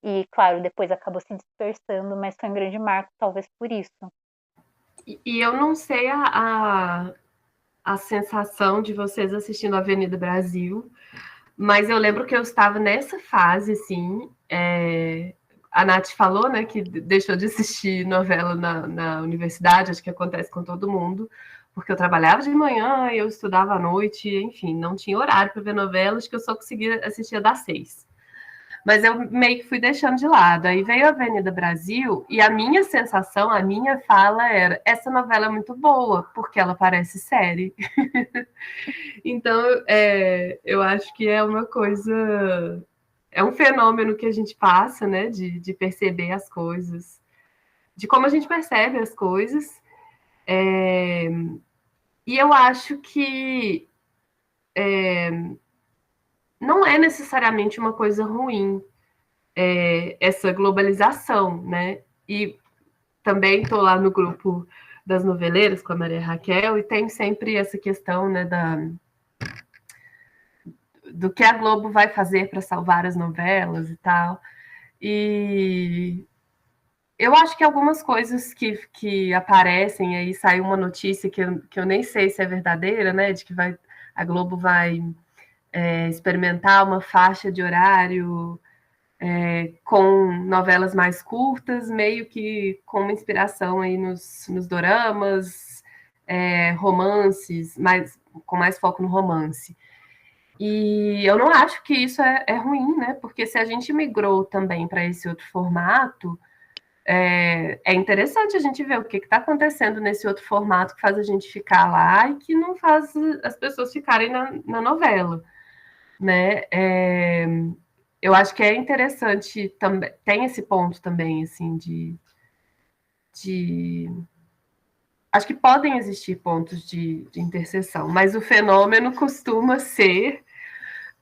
A: E, claro, depois acabou se dispersando, mas foi um grande marco, talvez por isso.
B: E eu não sei a sensação de vocês assistindo a Avenida Brasil, mas eu lembro que eu estava nessa fase, assim. A Nath falou, né, que deixou de assistir novela na universidade, acho que acontece com todo mundo, porque eu trabalhava de manhã, eu estudava à noite, enfim, não tinha horário para ver novelas, que eu só conseguia assistir das 6. Mas eu meio que fui deixando de lado. Aí veio a Avenida Brasil e a minha sensação, a minha fala era: essa novela é muito boa, porque ela parece série. Então, eu acho que é uma coisa. É um fenômeno que a gente passa, né? De perceber as coisas, de como a gente percebe as coisas. E eu acho que não é necessariamente uma coisa ruim essa globalização, né? E também estou lá no grupo das noveleiras com a Maria Raquel e tem sempre essa questão, né, do que a Globo vai fazer para salvar as novelas e tal. E eu acho que algumas coisas que aparecem aí, saiu uma notícia que eu nem sei se é verdadeira, né, de que a Globo vai experimentar uma faixa de horário com novelas mais curtas, meio que com uma inspiração aí nos doramas, romances, com mais foco no romance. E eu não acho que isso é ruim, né? Porque se a gente migrou também para esse outro formato, é interessante a gente ver o que está acontecendo nesse outro formato que faz a gente ficar lá e que não faz as pessoas ficarem na novela, né? Eu acho que é interessante também, tem esse ponto também, assim, de acho que podem existir pontos de interseção, mas o fenômeno costuma ser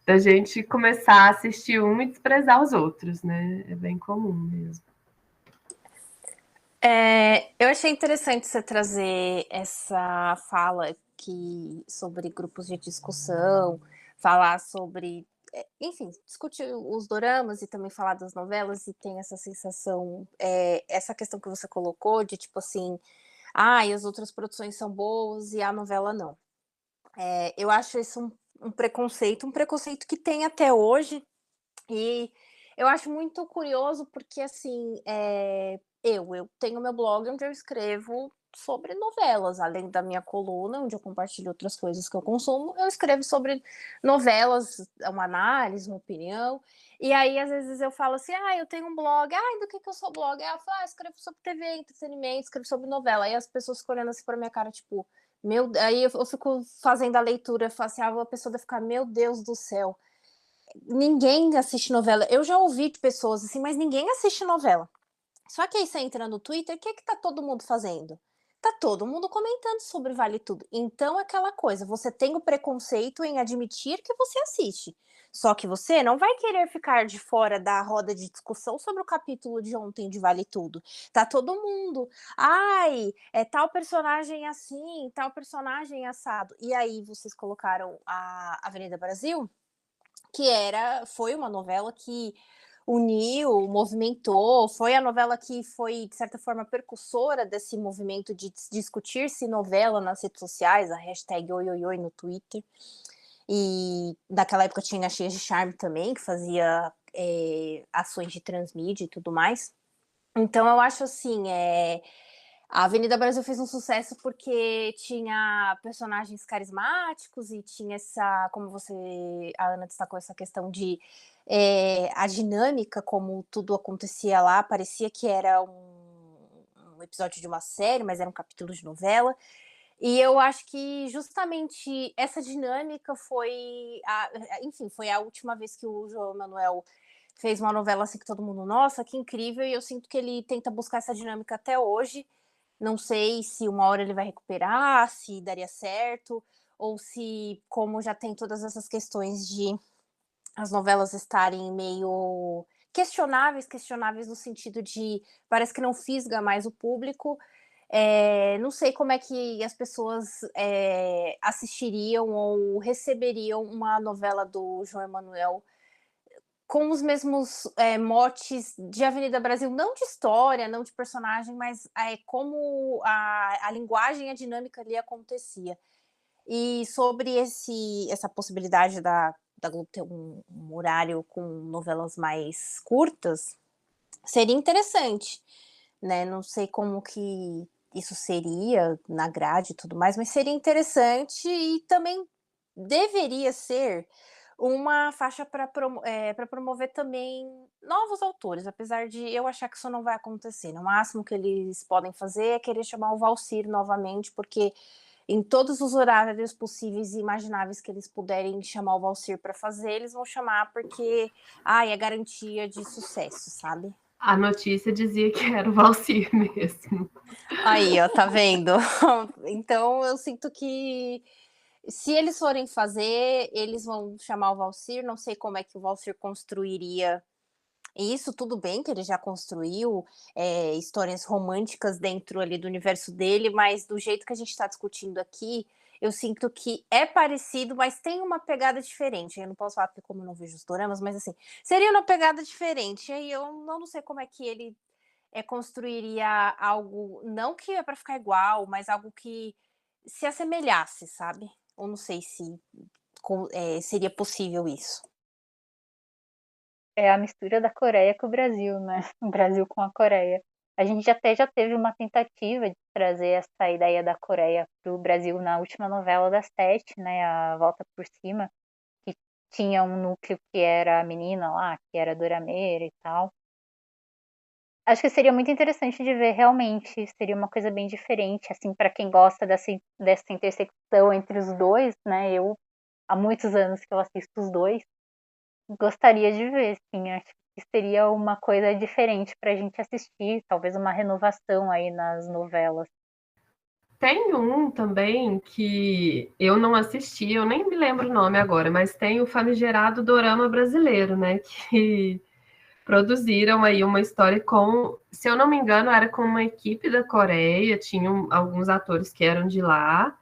B: da gente começar a assistir um e desprezar os outros, né? É bem comum mesmo.
C: Eu achei interessante você trazer essa fala sobre grupos de discussão, falar sobre, enfim, discutir os doramas e também falar das novelas, e tem essa sensação, essa questão que você colocou de tipo assim, e as outras produções são boas e a novela não. Eu acho isso um preconceito que tem até hoje, e eu acho muito curioso porque, assim, eu tenho meu blog onde eu escrevo sobre novelas, além da minha coluna, onde eu compartilho outras coisas que eu consumo, eu escrevo sobre novelas, uma análise, uma opinião. E aí, às vezes, eu falo assim: eu tenho um blog, do que eu sou blog? Aí eu falo: eu escrevo sobre TV, entretenimento, escrevo sobre novela. Aí as pessoas ficam olhando assim pra minha cara, tipo, aí eu fico fazendo a leitura, eu falo assim, a pessoa deve ficar, meu Deus do céu, ninguém assiste novela. Eu já ouvi de pessoas assim, mas ninguém assiste novela. Só que aí você entra no Twitter, o que tá todo mundo fazendo? Tá todo mundo comentando sobre Vale Tudo. Então é aquela coisa, você tem o preconceito em admitir que você assiste. Só que você não vai querer ficar de fora da roda de discussão sobre o capítulo de ontem de Vale Tudo. Tá todo mundo, é tal personagem assim, tal personagem assado. E aí vocês colocaram a Avenida Brasil, que foi uma novela que uniu, movimentou, foi a novela que foi, de certa forma, precursora desse movimento de discutir-se novela nas redes sociais, a hashtag #oioioi no Twitter. E naquela época tinha a Cheias de Charme também, que fazia ações de transmídia e tudo mais. Então eu acho assim, a Avenida Brasil fez um sucesso porque tinha personagens carismáticos e tinha como a Ana destacou, essa questão de a dinâmica, como tudo acontecia lá, parecia que era um episódio de uma série, mas era um capítulo de novela. E eu acho que justamente essa dinâmica enfim, foi a última vez que o João Manuel fez uma novela assim que todo mundo, nossa, que incrível, e eu sinto que ele tenta buscar essa dinâmica até hoje. Não sei se uma hora ele vai recuperar, se daria certo, ou se, como já tem todas essas questões de as novelas estarem meio questionáveis no sentido de parece que não fisga mais o público, Não sei como é que as pessoas assistiriam ou receberiam uma novela do João Emanuel com os mesmos motes de Avenida Brasil, não de história, não de personagem, mas como a linguagem e a dinâmica ali acontecia. E sobre essa possibilidade da Globo ter um horário com novelas mais curtas, seria interessante, né? Não sei como que isso seria na grade e tudo mais, mas seria interessante e também deveria ser uma faixa para promover também novos autores, apesar de eu achar que isso não vai acontecer. No máximo que eles podem fazer é querer chamar o Valsir novamente, porque em todos os horários possíveis e imagináveis que eles puderem chamar o Valsir para fazer, eles vão chamar porque é garantia de sucesso, sabe?
B: A notícia dizia que era o Valsir mesmo.
C: Aí, ó, tá vendo? Então eu sinto que se eles forem fazer, eles vão chamar o Valsir. Não sei como é que o Valsir construiria isso. Tudo bem que ele já construiu histórias românticas dentro ali do universo dele, mas do jeito que a gente está discutindo aqui, eu sinto que é parecido, mas tem uma pegada diferente. Eu não posso falar porque como eu não vejo os doramas, mas assim, seria uma pegada diferente. E aí eu não sei como é que ele construiria algo, não que é para ficar igual, mas algo que se assemelhasse, sabe? Ou não sei se seria possível isso.
A: É a mistura da Coreia com o Brasil, né? O Brasil com a Coreia. A gente até já teve uma tentativa de trazer essa ideia da Coreia para o Brasil na última novela das 7, né? A Volta por Cima, que tinha um núcleo que era a menina lá, que era dorameira e tal. Acho que seria muito interessante de ver realmente, seria uma coisa bem diferente, assim, para quem gosta dessa intersecção entre os dois, né? Eu, há muitos anos que eu assisto os dois, gostaria de ver, sim. Acho que seria uma coisa diferente pra gente assistir, talvez uma renovação aí nas novelas.
B: Tem um também que eu não assisti, eu nem me lembro o nome agora, mas tem o famigerado Dorama brasileiro, né? Que produziram aí uma história com, se eu não me engano, era com uma equipe da Coreia, tinham alguns atores que eram de lá,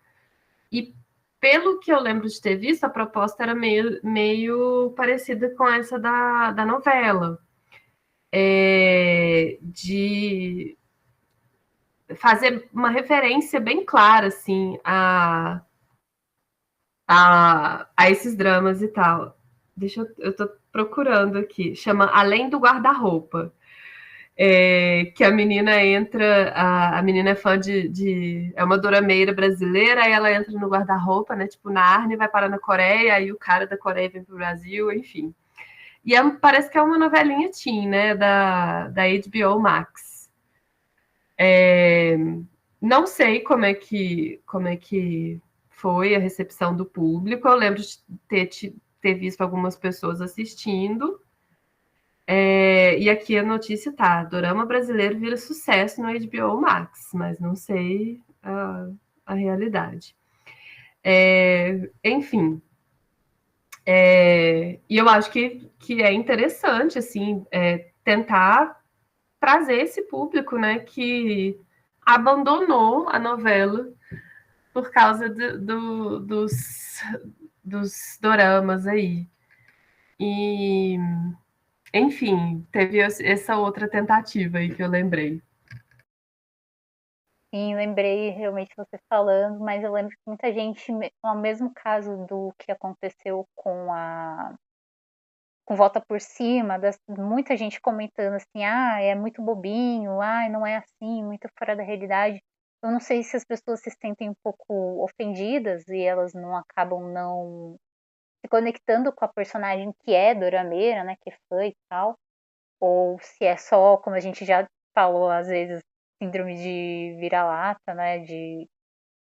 B: e pelo que eu lembro de ter visto, a proposta era meio parecida com essa da novela. De fazer uma referência bem clara, assim, a esses dramas e tal. Eu tô procurando aqui. Chama Além do Guarda-Roupa. Que a menina entra, a menina é fã é uma dorameira brasileira, aí ela entra no guarda-roupa, né, tipo Narnia, vai parar na Coreia, aí o cara da Coreia vem pro Brasil, enfim. E parece que é uma novelinha teen, né, da HBO Max. Não sei como é que foi a recepção do público, eu lembro de ter visto algumas pessoas assistindo, e aqui a notícia tá: dorama brasileiro vira sucesso no HBO Max, mas não sei a realidade. Enfim. E eu acho que é interessante, assim, tentar trazer esse público, né, que abandonou a novela por causa dos doramas aí. E enfim, teve essa outra tentativa aí que eu lembrei.
A: Sim, lembrei realmente você falando, mas eu lembro que muita gente, no mesmo caso do que aconteceu com Volta por Cima, muita gente comentando assim, é muito bobinho, não é assim, muito fora da realidade. Eu não sei se as pessoas se sentem um pouco ofendidas e elas não acabam não se conectando com a personagem que é dorameira, né, que é fã e tal, ou se é só, como a gente já falou, às vezes, síndrome de vira-lata, né, de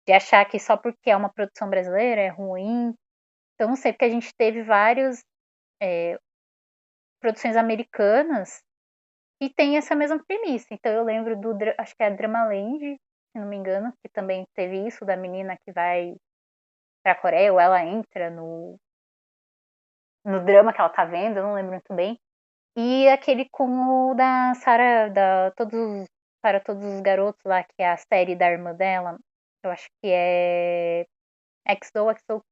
A: achar que só porque é uma produção brasileira é ruim. Então, não sei, porque a gente teve várias produções americanas e tem essa mesma premissa. Então, eu lembro acho que é a Dramaland, se não me engano, que também teve isso, da menina que vai pra Coreia, ou ela entra no drama que ela tá vendo, eu não lembro muito bem. E aquele com o da Sarah, todos para Todos os Garotos lá, que é a série da irmã dela, eu acho que é XOXO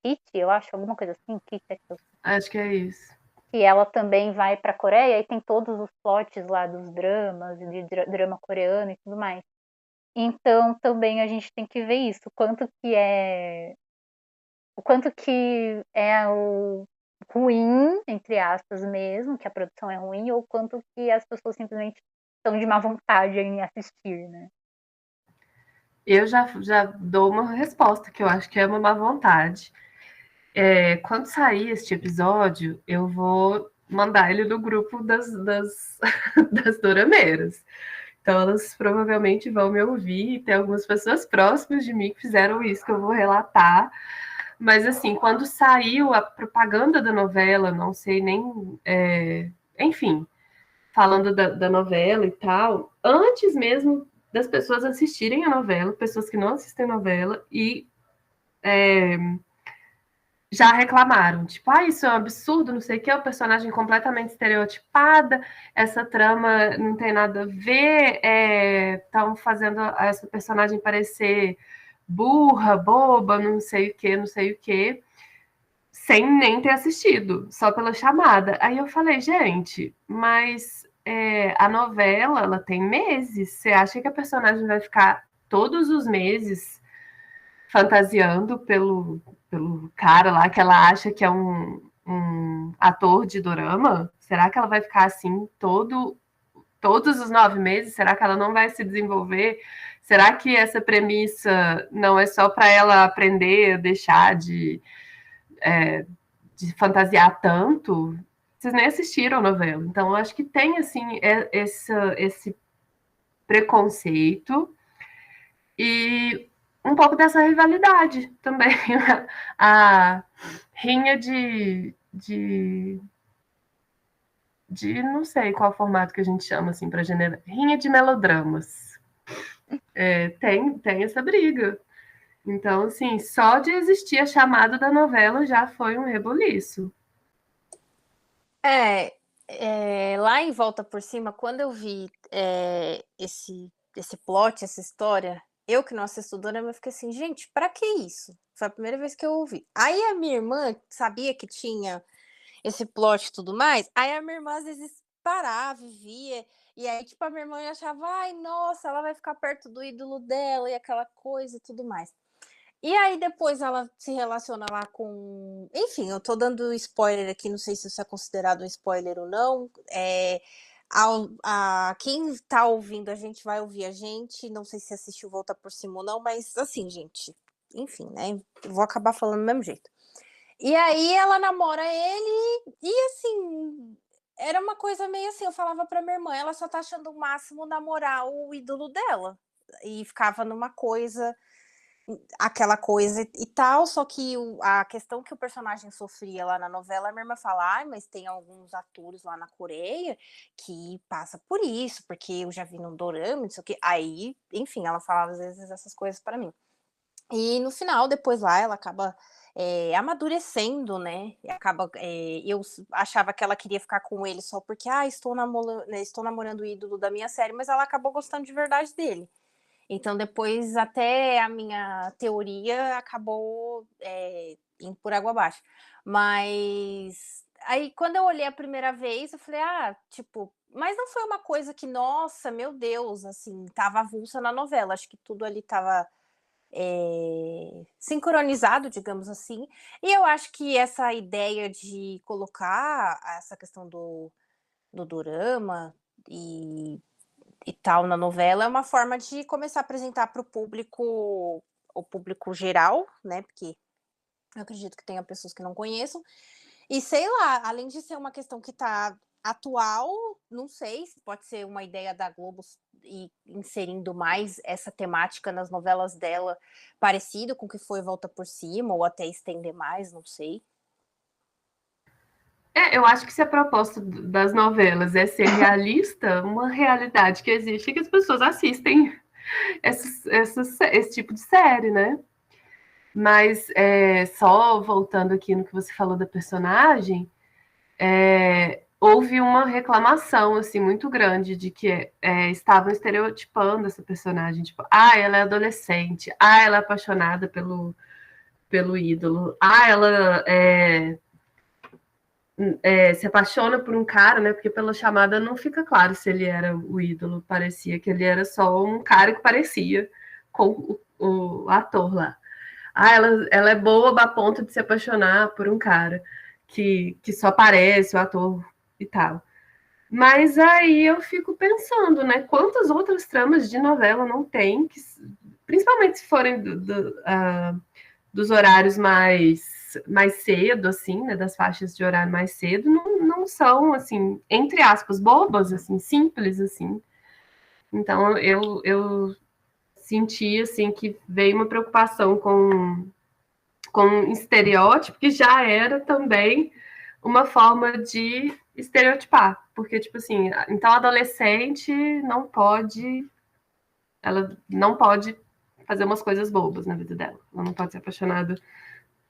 A: Kit, eu acho, alguma coisa assim, Kit XO.
B: Acho que é isso.
A: Que ela também vai pra Coreia e tem todos os plots lá dos dramas, de drama coreano e tudo mais. Então também a gente tem que ver isso, o quanto que é o ruim, entre aspas mesmo, que a produção é ruim, ou quanto que as pessoas simplesmente estão de má vontade em assistir, né?
B: Eu já dou uma resposta, que eu acho que é uma má vontade. Quando sair este episódio, eu vou mandar ele no grupo das dorameiras. Então, elas provavelmente vão me ouvir. Tem algumas pessoas próximas de mim que fizeram isso, que eu vou relatar. Mas, assim, quando saiu a propaganda da novela, não sei nem. Enfim, falando da novela e tal, antes mesmo das pessoas assistirem a novela, pessoas que não assistem novela, e já reclamaram, tipo, isso é um absurdo, não sei o que, é um personagem completamente estereotipada, essa trama não tem nada a ver, estão fazendo essa personagem parecer burra, boba, não sei o que, não sei o que, sem nem ter assistido, só pela chamada. Aí eu falei, gente, mas a novela, ela tem meses, você acha que a personagem vai ficar todos os meses fantasiando pelo cara lá que ela acha que é um ator de dorama? Será que ela vai ficar assim todos os 9 meses? Será que ela não vai se desenvolver? Será que essa premissa não é só para ela aprender a deixar de fantasiar tanto? Vocês nem assistiram a novela. Então, eu acho que tem assim esse preconceito e um pouco dessa rivalidade também. A rinha de não sei qual formato que a gente chama assim para generar. Rinha de melodramas. Tem essa briga. Então, assim, só de existir a chamada da novela já foi um reboliço.
C: Lá em Volta por Cima, quando eu vi esse plot, essa história, eu que não assisto dorama, eu fiquei assim, gente, pra que isso? Foi a primeira vez que eu ouvi. Aí a minha irmã sabia que tinha esse plot e tudo mais, aí a minha irmã às vezes parava e via, e aí, tipo, a minha irmã achava, ai, nossa, ela vai ficar perto do ídolo dela e aquela coisa e tudo mais. E aí depois ela se relaciona lá com. Enfim, eu tô dando spoiler aqui, não sei se isso é considerado um spoiler ou não. Quem tá ouvindo a gente vai ouvir a gente. Não sei se assistiu Volta por Cima ou não, mas assim, gente, enfim, né? Vou acabar falando do mesmo jeito. E aí ela namora ele, e assim, era uma coisa meio assim, eu falava pra minha irmã, ela só tá achando o máximo namorar o ídolo dela. E ficava numa coisa aquela coisa e tal, só que a questão que o personagem sofria lá na novela, a minha irmã fala, mas tem alguns atores lá na Coreia que passa por isso, porque eu já vi no dorama, não sei o que. Aí, enfim, ela falava às vezes essas coisas para mim. E no final, depois lá, ela acaba amadurecendo, né? Eu achava que ela queria ficar com ele só porque, estou namorando o ídolo da minha série, mas ela acabou gostando de verdade dele. Então, depois, até a minha teoria acabou indo por água abaixo. Mas aí, quando eu olhei a primeira vez, eu falei, tipo, mas não foi uma coisa que, nossa, meu Deus, assim, tava avulsa na novela. Acho que tudo ali tava sincronizado, digamos assim. E eu acho que essa ideia de colocar essa questão do dorama e tal na novela é uma forma de começar a apresentar para o público geral, né? Porque eu acredito que tenha pessoas que não conheçam. E sei lá, além de ser uma questão que está atual, não sei se pode ser uma ideia da Globo e inserindo mais essa temática nas novelas dela, parecido com o que foi Volta por Cima, ou até estender mais, não sei.
B: Eu acho que se a proposta das novelas é ser realista, uma realidade que existe é que as pessoas assistem esse tipo de série, né? Mas só voltando aqui no que você falou da personagem, houve uma reclamação, assim, muito grande de que estavam estereotipando essa personagem. Tipo, ela é adolescente. Ela é apaixonada pelo ídolo. Ela se apaixona por um cara, né? Porque pela chamada não fica claro se ele era o ídolo. Parecia que ele era só um cara que parecia com o ator lá. Ela é boa a ponto de se apaixonar por um cara que só parece o ator e tal. Mas aí eu fico pensando, né? Quantas outras tramas de novela não tem, principalmente se forem dos horários mais cedo, assim, né? Das faixas de horário mais cedo, não são, assim, entre aspas, bobas, assim, simples, assim. Então eu senti, assim, que veio uma preocupação com estereótipo, que já era também uma forma de estereotipar. Porque, tipo assim, então a adolescente ela não pode fazer umas coisas bobas na vida dela. Ela não pode ser apaixonada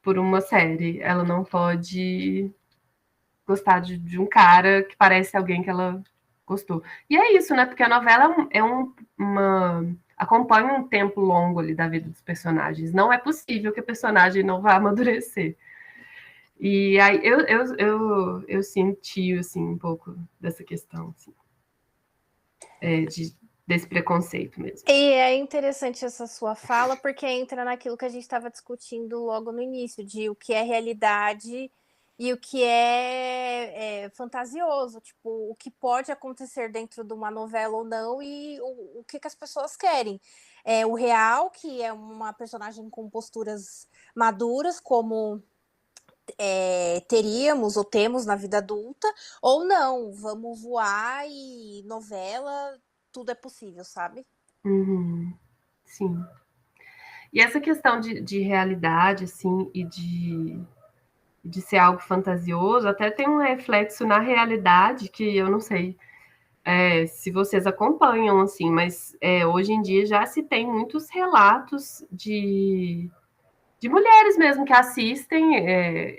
B: por uma série. Ela não pode gostar de um cara que parece alguém que ela gostou. E é isso, né? Porque a novela acompanha um tempo longo ali da vida dos personagens. Não é possível que a personagem não vá amadurecer. E aí eu senti, assim, um pouco dessa questão, assim, desse preconceito mesmo.
C: E é interessante essa sua fala, porque entra naquilo que a gente estava discutindo logo no início, de o que é realidade e o que é fantasioso, tipo, o que pode acontecer dentro de uma novela ou não, e o que as pessoas querem. O real, que é uma personagem com posturas maduras, como teríamos ou temos na vida adulta, ou não, vamos voar e novela, tudo é possível, sabe?
B: Uhum, sim. E essa questão de realidade, assim, e de ser algo fantasioso, até tem um reflexo na realidade que eu não sei se vocês acompanham, assim, mas hoje em dia já se tem muitos relatos de mulheres mesmo que assistem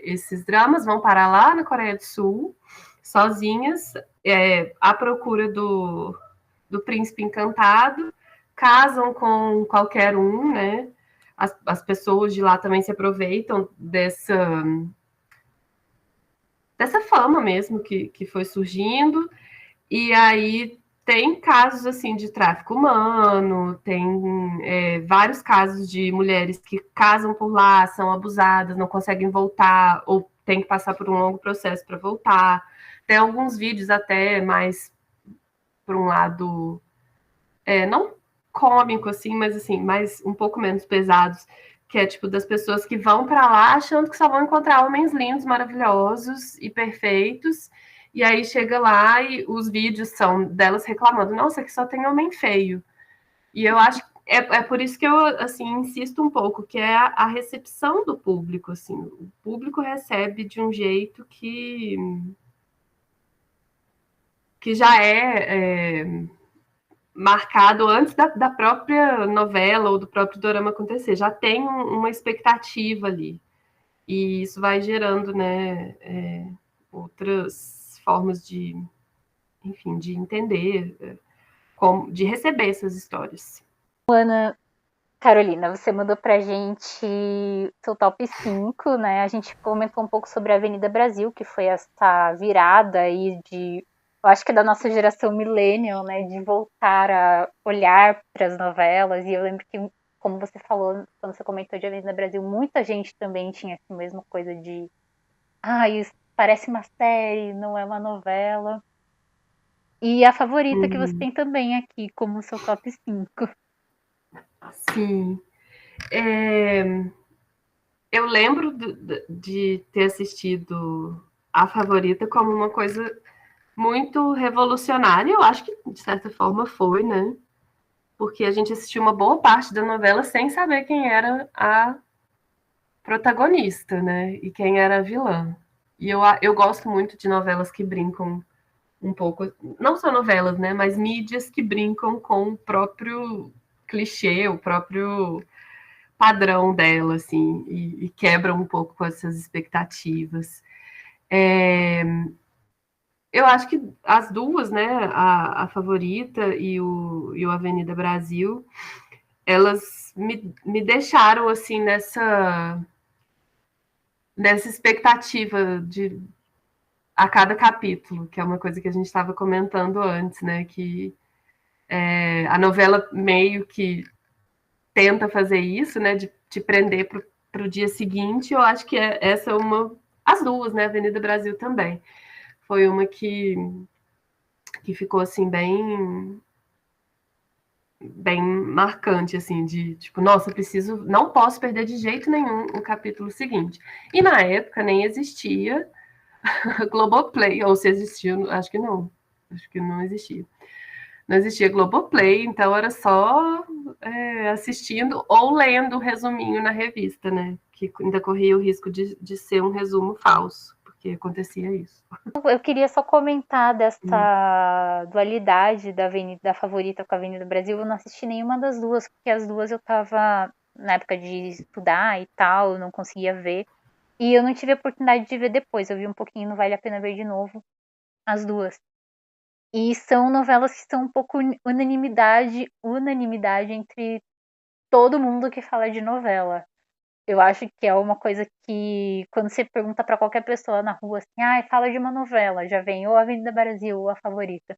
B: esses dramas, vão parar lá na Coreia do Sul, sozinhas, à procura do príncipe encantado, casam com qualquer um, né? As pessoas de lá também se aproveitam dessa fama mesmo que foi surgindo, e aí tem casos assim de tráfico humano, tem vários casos de mulheres que casam por lá, são abusadas, não conseguem voltar, ou tem que passar por um longo processo para voltar. Tem alguns vídeos até mais por um lado não cômico assim, mas assim, mais um pouco menos pesados, que é tipo das pessoas que vão para lá achando que só vão encontrar homens lindos, maravilhosos e perfeitos, e aí chega lá e os vídeos são delas reclamando, nossa, que só tem homem feio. E eu acho que é por isso que eu assim insisto um pouco, que é a recepção do público, assim, o público recebe de um jeito que já marcado antes da própria novela ou do próprio dorama acontecer. Já tem uma expectativa ali. E isso vai gerando, né, outras formas enfim, de entender, de receber essas histórias.
A: Ana Carolina, você mandou pra gente seu top 5, né? A gente comentou um pouco sobre a Avenida Brasil, que foi essa virada aí eu acho que da nossa geração millennial, né? De voltar a olhar para as novelas. E eu lembro que, como você falou, quando você comentou de Avenida Brasil, muita gente também tinha essa mesma coisa de isso parece uma série, não é uma novela. E a favorita que você tem também aqui, como seu top 5.
B: Sim. Eu lembro de ter assistido A Favorita como uma coisa muito revolucionária. Eu acho que, de certa forma, foi, né? Porque a gente assistiu uma boa parte da novela sem saber quem era a protagonista, né? E quem era a vilã. E eu gosto muito de novelas que brincam um pouco, não só novelas, né? Mas mídias que brincam com o próprio clichê, o próprio padrão dela, assim, e quebram um pouco com essas expectativas. eu acho que as duas, né, a Favorita e o Avenida Brasil, elas me deixaram assim nessa expectativa de a cada capítulo, que é uma coisa que a gente estava comentando antes, né, que a novela meio que tenta fazer isso, né, de te prender para o dia seguinte. Eu acho que essa é as duas, né, Avenida Brasil também foi uma que ficou assim bem marcante, assim, de tipo, nossa, preciso, não posso perder de jeito nenhum o capítulo seguinte. E na época nem existia Globoplay, ou se existia, acho que não existia. Não existia Globoplay, então era só assistindo ou lendo o resuminho na revista, né? Que ainda corria o risco de ser um resumo falso, porque acontecia isso.
A: Eu queria só comentar dessa dualidade da Favorita com a Avenida Brasil. Eu não assisti nenhuma das duas, porque as duas eu tava na época de estudar e tal, eu não conseguia ver. E eu não tive a oportunidade de ver depois. Eu vi um pouquinho, não vale a pena ver de novo as duas. E são novelas que são um pouco unanimidade entre todo mundo que fala de novela. Eu acho que é uma coisa que, quando você pergunta pra qualquer pessoa na rua assim, fala de uma novela, já vem ou a Avenida Brasil ou a Favorita.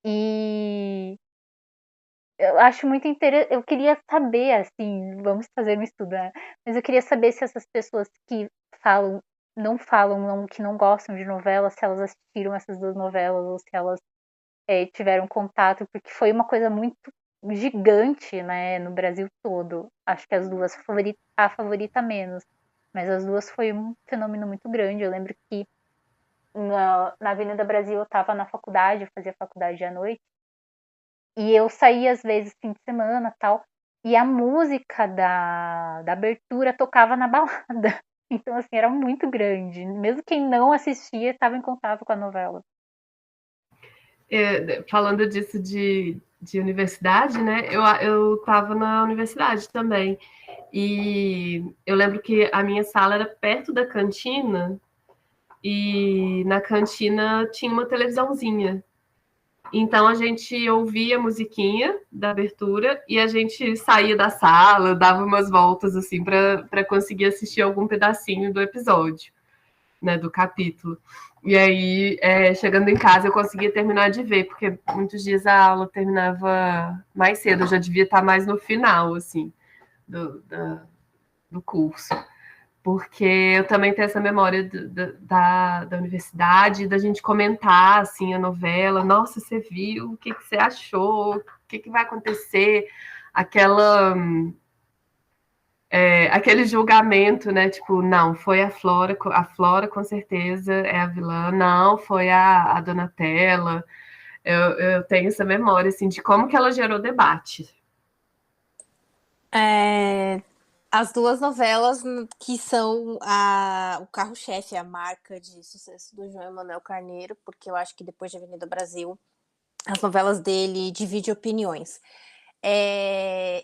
A: E eu acho muito interessante. Eu queria saber, assim, vamos fazer um estudo, né? Mas eu queria saber se essas pessoas que falam, que não gostam de novela, se elas assistiram essas duas novelas ou se elas tiveram contato, porque foi uma coisa muito gigante, né, no Brasil todo. Acho que as duas, a favorita menos, mas as duas foi um fenômeno muito grande. Eu lembro que na Avenida Brasil eu estava na faculdade, eu fazia faculdade à noite, e eu saía às vezes fim de semana tal, e a música da abertura tocava na balada. Então, assim, era muito grande. Mesmo quem não assistia estava em contato com a novela.
B: Falando disso de universidade, né? Eu estava na universidade também. E eu lembro que a minha sala era perto da cantina, e na cantina tinha uma televisãozinha. Então a gente ouvia a musiquinha da abertura e a gente saía da sala, dava umas voltas assim para conseguir assistir algum pedacinho do episódio, né, do capítulo. E aí, chegando em casa, eu conseguia terminar de ver, porque muitos dias a aula terminava mais cedo, eu já devia estar mais no final, assim, do curso. Porque eu também tenho essa memória da universidade, da gente comentar, assim, a novela. Nossa, você viu? O que você achou? O que vai acontecer? Aquele julgamento, né? Tipo, não, foi a Flora com certeza é a vilã, não, foi a Donatella. Eu tenho essa memória, assim, de como que ela gerou debate.
C: As duas novelas que são o carro-chefe, a marca de sucesso do João Emanuel Carneiro, porque eu acho que depois de Avenida Brasil, as novelas dele dividem opiniões.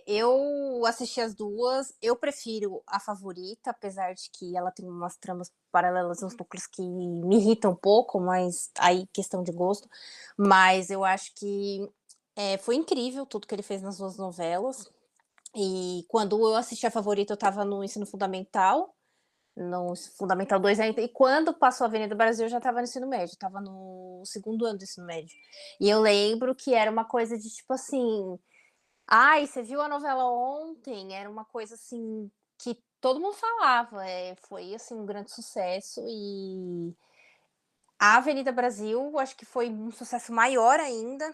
C: Eu assisti as duas, eu prefiro a Favorita, apesar de que ela tem umas tramas paralelas, uns núcleos que me irritam um pouco, mas aí questão de gosto. Mas eu acho que foi incrível tudo que ele fez nas duas novelas. E quando eu assisti a Favorita, eu estava no ensino fundamental, no Fundamental 2 ainda, e quando passou a Avenida Brasil, eu já estava no ensino médio, estava no segundo ano do ensino médio. E eu lembro que era uma coisa de tipo assim, ai, você viu a novela ontem? Era uma coisa assim que todo mundo falava, foi assim um grande sucesso. E a Avenida Brasil, acho que foi um sucesso maior ainda,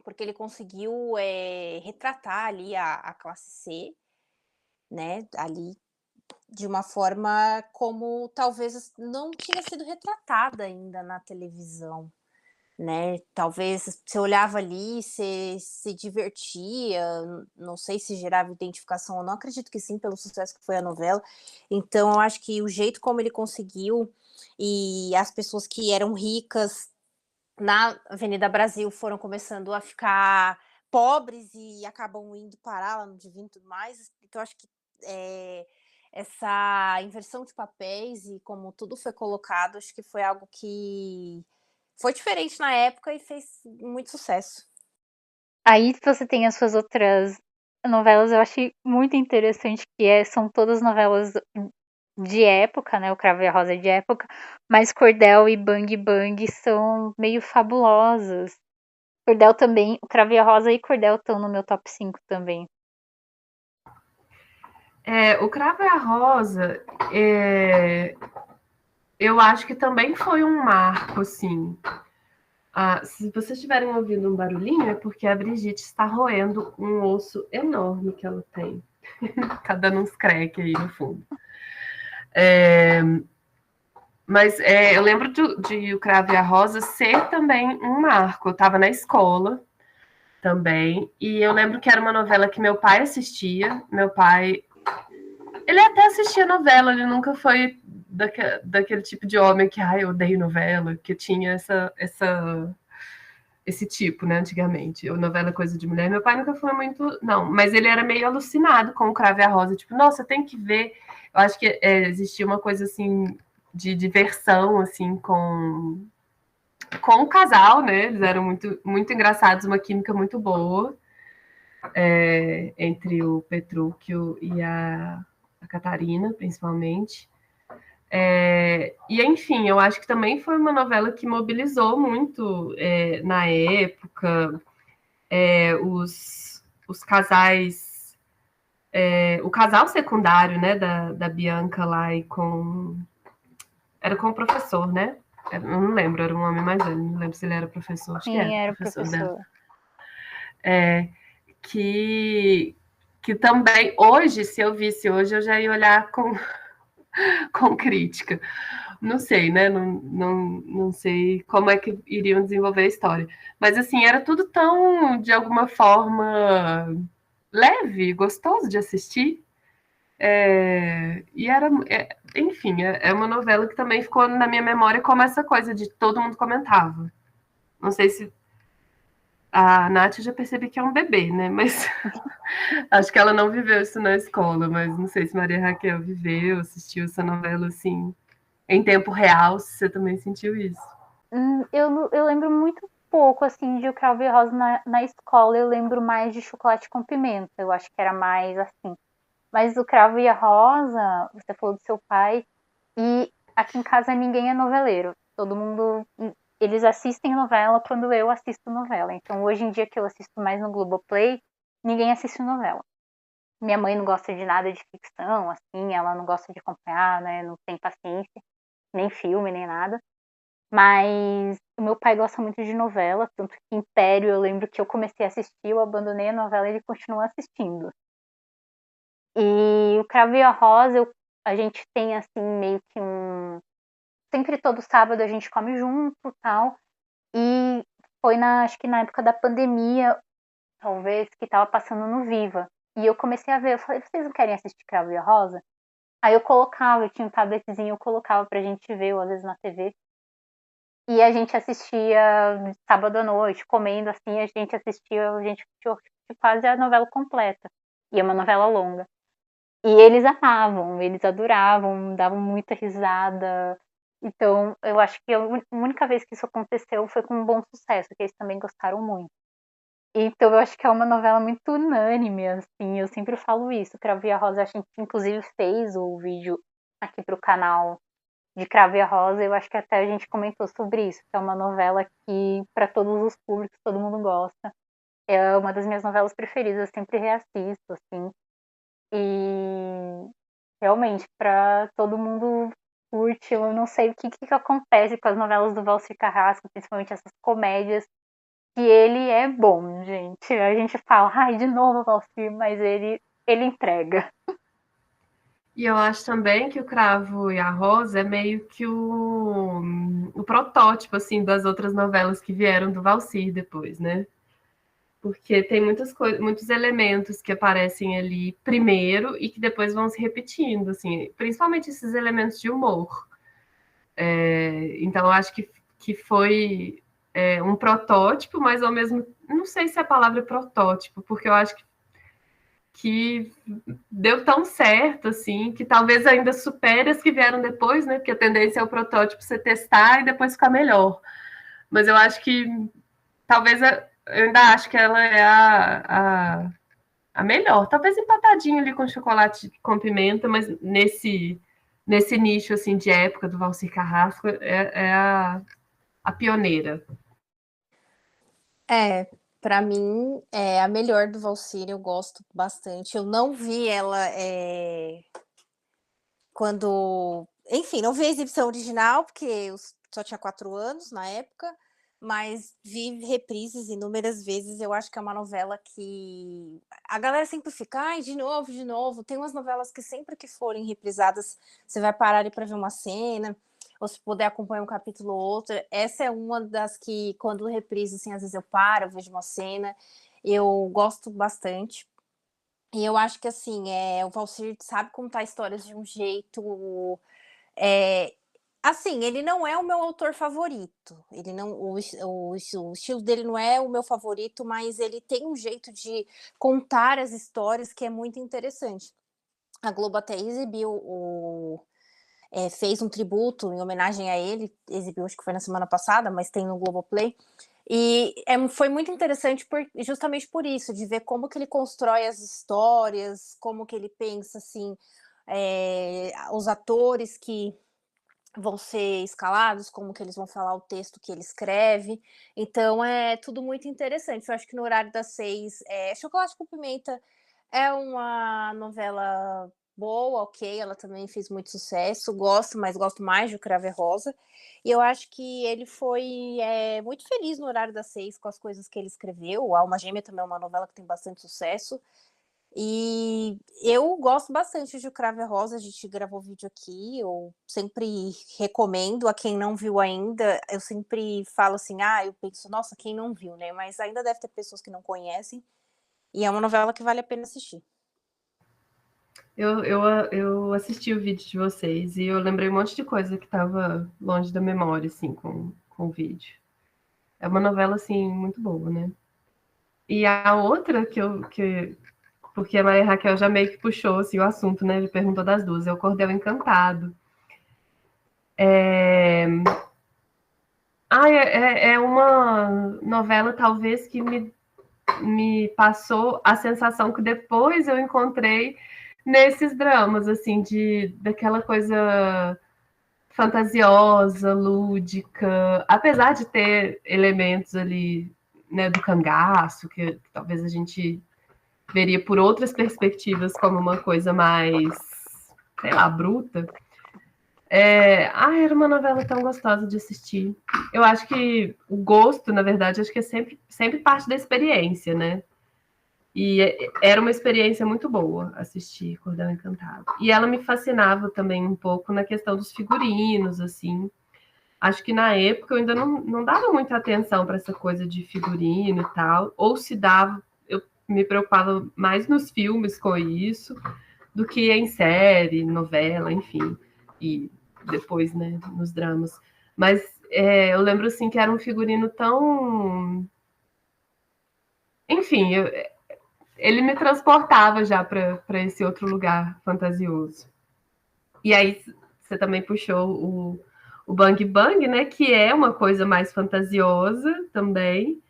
C: porque ele conseguiu retratar ali a classe C, né? Ali de uma forma como talvez não tinha sido retratada ainda na televisão, né? Talvez você olhava ali, você se divertia, não sei se gerava identificação ou não, acredito que sim, pelo sucesso que foi a novela. Então, eu acho que o jeito como ele conseguiu, e as pessoas que eram ricas na Avenida Brasil foram começando a ficar pobres e acabam indo parar lá no Divino e tudo mais. Então, eu acho que essa inversão de papéis e como tudo foi colocado, acho que foi algo que foi diferente na época e fez muito sucesso.
A: Aí você tem as suas outras novelas, eu achei muito interessante são todas novelas de época, né? O Cravo e a Rosa é de época, mas Cordel e Bang Bang são meio fabulosas. Cordel também, o Cravo e a Rosa e Cordel estão no meu top 5 também.
B: O Cravo e a Rosa, eu acho que também foi um marco, assim. Se vocês estiverem ouvindo um barulhinho, é porque a Brigitte está roendo um osso enorme que ela tem. Tá dando uns crack aí no fundo. Mas eu lembro de O Cravo e a Rosa ser também um marco. Eu estava na escola também, e eu lembro que era uma novela que meu pai assistia. Meu pai, ele até assistia novela, ele nunca foi daquele tipo de homem que, eu odeio novela, que tinha esse tipo, né, antigamente. Novela coisa de mulher. Meu pai nunca foi muito, não, mas ele era meio alucinado com O Cravo e a Rosa, tipo, nossa, tem que ver. Eu acho que existia uma coisa assim de diversão, assim, com o casal, né? Eles eram muito, muito engraçados, uma química muito boa entre o Petrúquio e a Catarina, principalmente. E, enfim, eu acho que também foi uma novela que mobilizou muito na época os casais. O casal secundário, né, da Bianca lá e com. Era com o professor, né? Eu não lembro, era um homem mais velho, não lembro se ele era professor, acho que era
A: o professor
B: dela. Que também, hoje, se eu visse hoje, eu já ia olhar com crítica. Não sei, né? Não sei como é que iriam desenvolver a história. Mas, assim, era tudo tão, de alguma forma, leve, gostoso de assistir. E era, enfim, é uma novela que também ficou na minha memória como essa coisa de todo mundo comentava. Não sei se a Nath, eu já percebi que é um bebê, né? Mas acho que ela não viveu isso na escola, mas não sei se Maria Raquel viveu, assistiu essa novela assim em tempo real, se você também sentiu isso.
A: Eu lembro muito pouco, assim, de O Cravo e a Rosa na escola. Eu lembro mais de Chocolate com Pimenta. Eu acho que era mais assim. Mas O Cravo e a Rosa, você falou do seu pai. E aqui em casa ninguém é noveleiro. Todo mundo... Eles assistem novela quando eu assisto novela. Então, hoje em dia que eu assisto mais no Globoplay, ninguém assiste novela. Minha mãe não gosta de nada de ficção, assim. Ela não gosta de acompanhar, né? Não tem paciência. Nem filme, nem nada. Mas o meu pai gosta muito de novela, tanto que Império, eu lembro que eu comecei a assistir, eu abandonei a novela e ele continuou assistindo. E o Cravo e a Rosa, a gente tem assim meio que sempre todo sábado a gente come junto, tal. E foi acho que na época da pandemia, talvez, que tava passando no Viva. E eu comecei a ver, eu falei, vocês não querem assistir Cravo e a Rosa? Aí eu colocava, eu tinha um tabletzinho, eu colocava pra gente ver, ou às vezes na TV. E a gente assistia sábado à noite, comendo assim, a gente assistiu quase a novela completa. E é uma novela longa. E eles amavam, eles adoravam, davam muita risada. Então, eu acho que a única vez que isso aconteceu foi com um bom sucesso, que eles também gostaram muito. Então, eu acho que é uma novela muito unânime, assim, eu sempre falo isso. Cravo e a Rosa, a gente inclusive fez o vídeo aqui pro canal de Cravo e a Rosa, eu acho que até a gente comentou sobre isso, que é uma novela que, para todos os públicos, todo mundo gosta. É uma das minhas novelas preferidas, eu sempre reassisto, assim. E realmente, para todo mundo curte, eu não sei o que acontece com as novelas do Valcir Carrasco, principalmente essas comédias, que ele é bom, gente. A gente fala, ai, de novo o Valcir, mas ele entrega.
B: E eu acho também que o Cravo e a Rosa é meio que o protótipo, assim, das outras novelas que vieram do Valcir depois, né? Porque tem muitos elementos que aparecem ali primeiro e que depois vão se repetindo, assim, principalmente esses elementos de humor. Então, eu acho que foi um protótipo, mas ao mesmo... Não sei se a palavra é protótipo, porque eu acho que deu tão certo, assim, que talvez ainda supere as que vieram depois, né? Porque a tendência é o protótipo você testar e depois ficar melhor. Mas eu acho que talvez eu ainda acho que ela é a melhor. Talvez empatadinho ali com chocolate com pimenta, mas nesse nicho assim de época do Valcir Carrasco é a pioneira.
C: Para mim é a melhor do Valsir, eu gosto bastante. Eu não vi ela quando, enfim, não vi a exibição original, porque eu só tinha 4 anos na época, mas vi reprises inúmeras vezes. Eu acho que é uma novela que a galera sempre fica: "Ai, de novo, de novo". Tem umas novelas que sempre que forem reprisadas, você vai parar ali para ver uma cena, ou se puder acompanhar um capítulo ou outro. Essa é uma das que, quando reprisa, assim, às vezes eu paro, eu vejo uma cena. Eu gosto bastante. E eu acho que, assim, o Valsir sabe contar histórias de um jeito, eh, assim, ele não é o meu autor favorito, ele não o estilo dele não é o meu favorito, mas ele tem um jeito de contar as histórias que é muito interessante. A Globo até exibiu fez um tributo em homenagem a ele, exibiu acho que foi na semana passada, mas tem no Globoplay. E foi muito interessante justamente por isso, de ver como que ele constrói as histórias, como que ele pensa assim, os atores que vão ser escalados, como que eles vão falar o texto que ele escreve. Então é tudo muito interessante. Eu acho que no horário das 6, Chocolate com Pimenta é uma novela boa, ok, ela também fez muito sucesso, gosto, mas gosto mais de O Cravo é Rosa. E eu acho que ele foi muito feliz no horário das 6 com as coisas que ele escreveu. A Alma Gêmea também é uma novela que tem bastante sucesso. E eu gosto bastante de O Cravo é Rosa, a gente gravou vídeo aqui, eu sempre recomendo a quem não viu ainda, eu sempre falo assim, eu penso, nossa, quem não viu, né? Mas ainda deve ter pessoas que não conhecem, e é uma novela que vale a pena assistir.
B: Eu assisti o vídeo de vocês e eu lembrei um monte de coisa que estava longe da memória, assim, com o vídeo. É uma novela, assim, muito boa, né? E a outra porque a Maria Raquel já meio que puxou assim, o assunto, né? Ele perguntou das duas, é o Cordel Encantado. É uma novela, talvez, que me passou a sensação que depois eu encontrei nesses dramas, assim, daquela coisa fantasiosa, lúdica, apesar de ter elementos ali, né, do cangaço, que talvez a gente veria por outras perspectivas como uma coisa mais, sei lá, bruta. Era uma novela tão gostosa de assistir. Eu acho que o gosto, na verdade, acho que é sempre parte da experiência, né? E era uma experiência muito boa assistir Cordel Encantado. E ela me fascinava também um pouco na questão dos figurinos, assim. Acho que na época eu ainda não dava muita atenção para essa coisa de figurino e tal. Ou se dava, eu me preocupava mais nos filmes com isso do que em série, novela, enfim. E depois, né, nos dramas. Mas eu lembro, assim, que era um figurino tão... Enfim, ele me transportava já para esse outro lugar fantasioso. E aí você também puxou o Bang Bang, né? Que é uma coisa mais fantasiosa também.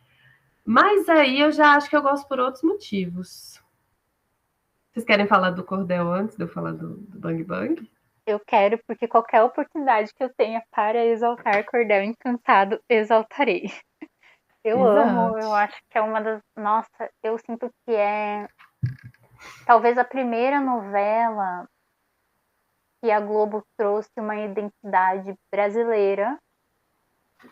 B: Mas aí eu já acho que eu gosto por outros motivos. Vocês querem falar do Cordel antes de eu falar do Bang Bang?
A: Eu quero, porque qualquer oportunidade que eu tenha para exaltar Cordel Encantado, exaltarei. Eu amo, eu
B: Exato.
A: acho que é uma das. Nossa, eu sinto que é talvez a primeira novela que a Globo trouxe uma identidade brasileira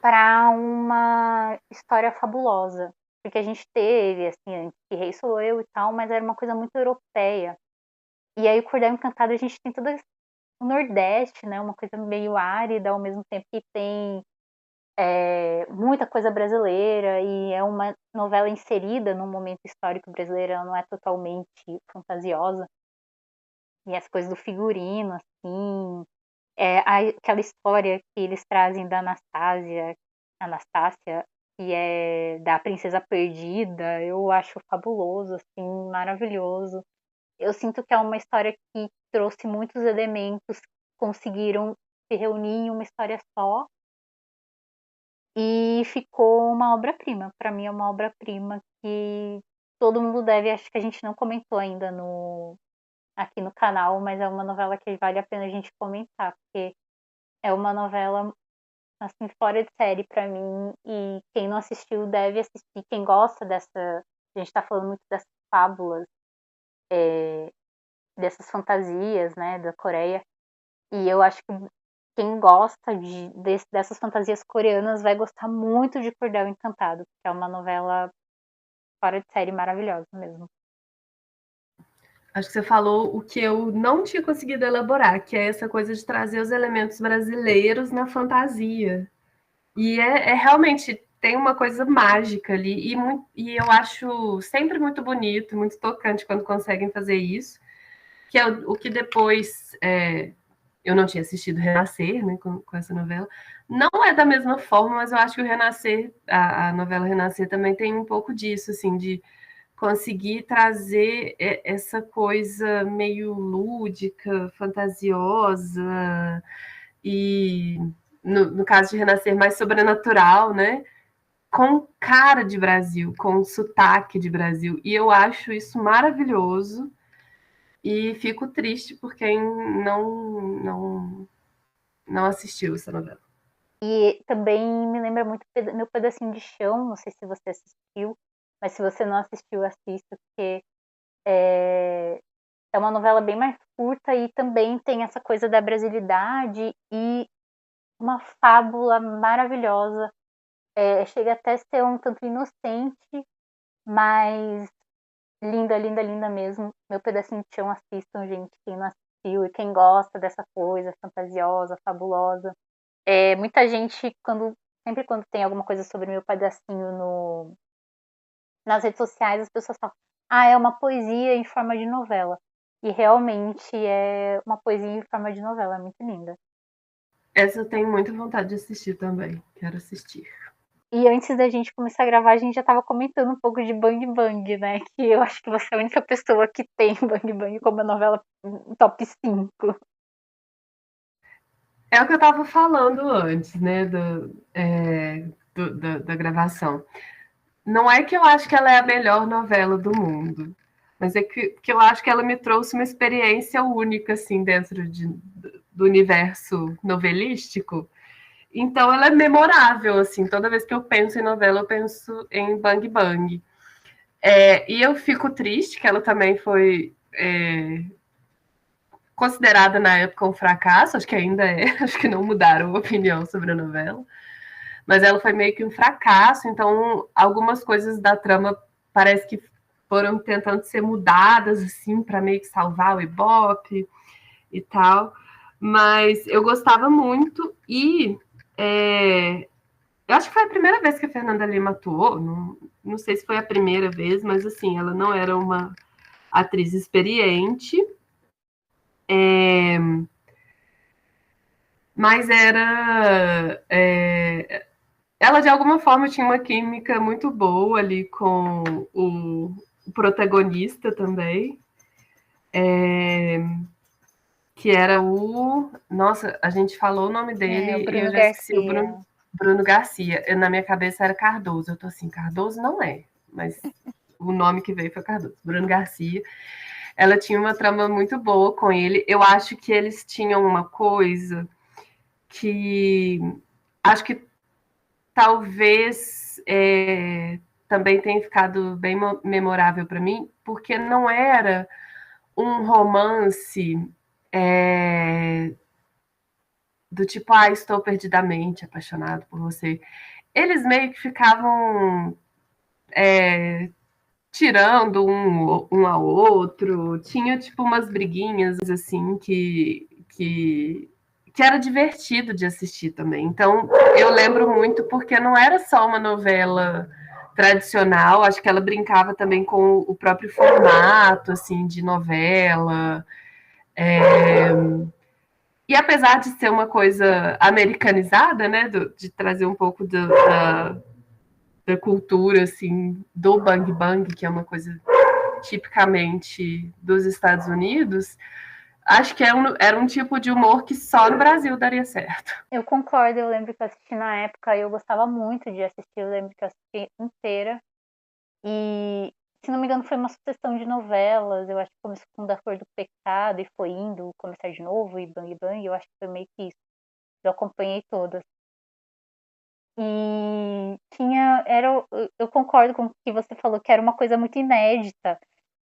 A: para uma história fabulosa. Porque a gente teve, assim, antes, Que Rei Sou Eu e tal, mas era uma coisa muito europeia. E aí o Cordel Encantado a gente tem todo o Nordeste, né? Uma coisa meio árida, ao mesmo tempo que tem muita coisa brasileira, e é uma novela inserida num momento histórico brasileiro, ela não é totalmente fantasiosa. E as coisas do figurino, assim, aquela história que eles trazem da Anastácia, que é da Princesa Perdida, eu acho fabuloso, assim, maravilhoso. Eu sinto que é uma história que trouxe muitos elementos que conseguiram se reunir em uma história só. e ficou uma obra-prima. Para mim é uma obra-prima que todo mundo deve, acho que a gente não comentou ainda aqui no canal, mas é uma novela que vale a pena a gente comentar, porque é uma novela assim fora de série para mim, e quem não assistiu deve assistir. Quem gosta a gente está falando muito dessas fábulas, dessas fantasias, né, da Coreia, e eu acho que quem gosta dessas fantasias coreanas vai gostar muito de Cordel Encantado, que é uma novela fora de série maravilhosa mesmo.
B: Acho que você falou o que eu não tinha conseguido elaborar, que é essa coisa de trazer os elementos brasileiros na fantasia. E realmente tem uma coisa mágica ali, e eu acho sempre muito bonito, muito tocante quando conseguem fazer isso, que é o que depois eu não tinha assistido Renascer, né, com essa novela. Não é da mesma forma, mas eu acho que o Renascer, a novela Renascer também tem um pouco disso, assim, de conseguir trazer essa coisa meio lúdica, fantasiosa, e no caso de Renascer, mais sobrenatural, né? Com cara de Brasil, com sotaque de Brasil. E eu acho isso maravilhoso. E fico triste por quem não assistiu essa novela.
A: E também me lembra muito Meu Pedacinho de Chão, não sei se você assistiu, mas se você não assistiu, assista, porque é uma novela bem mais curta e também tem essa coisa da brasilidade e uma fábula maravilhosa. Chega até a ser um tanto inocente, mas linda, linda, linda mesmo. Meu Pedacinho de Chão, assistam, gente, quem não assistiu e quem gosta dessa coisa fantasiosa, fabulosa. Muita gente, sempre quando tem alguma coisa sobre Meu Pedacinho nas redes sociais, as pessoas falam: ah, é uma poesia em forma de novela. E realmente é uma poesia em forma de novela, é muito linda.
B: Essa eu tenho muita vontade de assistir também. Quero assistir.
A: E antes da gente começar a gravar, a gente já estava comentando um pouco de Bang Bang, né? Que eu acho que você é a única pessoa que tem Bang Bang como a novela top 5.
B: É o que eu estava falando antes, né, da gravação. Não é que eu acho que ela é a melhor novela do mundo, mas é que eu acho que ela me trouxe uma experiência única, assim, dentro do universo novelístico. Então ela é memorável, assim, toda vez que eu penso em novela, eu penso em Bang Bang. E eu fico triste que ela também foi considerada na época um fracasso, acho que ainda é, acho que não mudaram a opinião sobre a novela, mas ela foi meio que um fracasso, então algumas coisas da trama parece que foram tentando ser mudadas, assim, para meio que salvar o Ibope e tal, mas eu gostava muito e eu acho que foi a primeira vez que a Fernanda Lima atuou, não sei se foi a primeira vez, mas assim, ela não era uma atriz experiente, mas ela de alguma forma tinha uma química muito boa ali com o protagonista também, que era nossa, a gente falou o nome dele
A: O
B: e eu
A: Bruno
B: já esqueci
A: Garcia.
B: Bruno Garcia. Na minha cabeça era Cardoso. Eu tô assim, Cardoso não é, mas o nome que veio foi Cardoso. Bruno Garcia. Ela tinha uma trama muito boa com ele. Eu acho que eles tinham uma coisa que acho que talvez também tenha ficado bem memorável para mim, porque não era um romance do tipo, estou perdidamente apaixonado por você. Eles meio que ficavam tirando um ao outro, tinha tipo umas briguinhas assim que era divertido de assistir também. Então eu lembro muito porque não era só uma novela tradicional, acho que ela brincava também com o próprio formato assim de novela. E apesar de ser uma coisa americanizada, né, de trazer um pouco da cultura assim do bang bang, que é uma coisa tipicamente dos Estados Unidos, acho que era um tipo de humor que só no Brasil daria certo.
A: Eu concordo, eu lembro que eu assisti na época e eu gostava muito de assistir, eu lembro que eu assisti inteira. E, se não me engano, foi uma sucessão de novelas. Eu acho que começou com Da Cor do Pecado e foi indo começar de novo e Bang Bang. Eu acho que foi meio que isso. Eu acompanhei todas. E eu concordo com o que você falou, que era uma coisa muito inédita.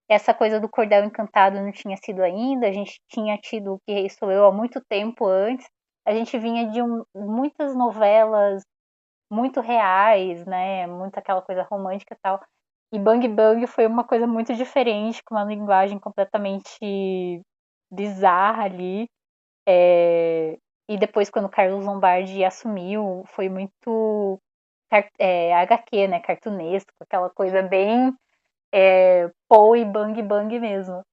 A: Essa coisa do Cordel Encantado não tinha sido ainda. A gente tinha tido O Que Rei Sou Eu há muito tempo antes. A gente vinha de muitas novelas muito reais, né? Muito aquela coisa romântica e tal. E Bang Bang foi uma coisa muito diferente, com uma linguagem completamente bizarra ali. E depois, quando o Carlos Lombardi assumiu, foi muito HQ, né? Cartunesco, aquela coisa bem Paul e Bang Bang mesmo.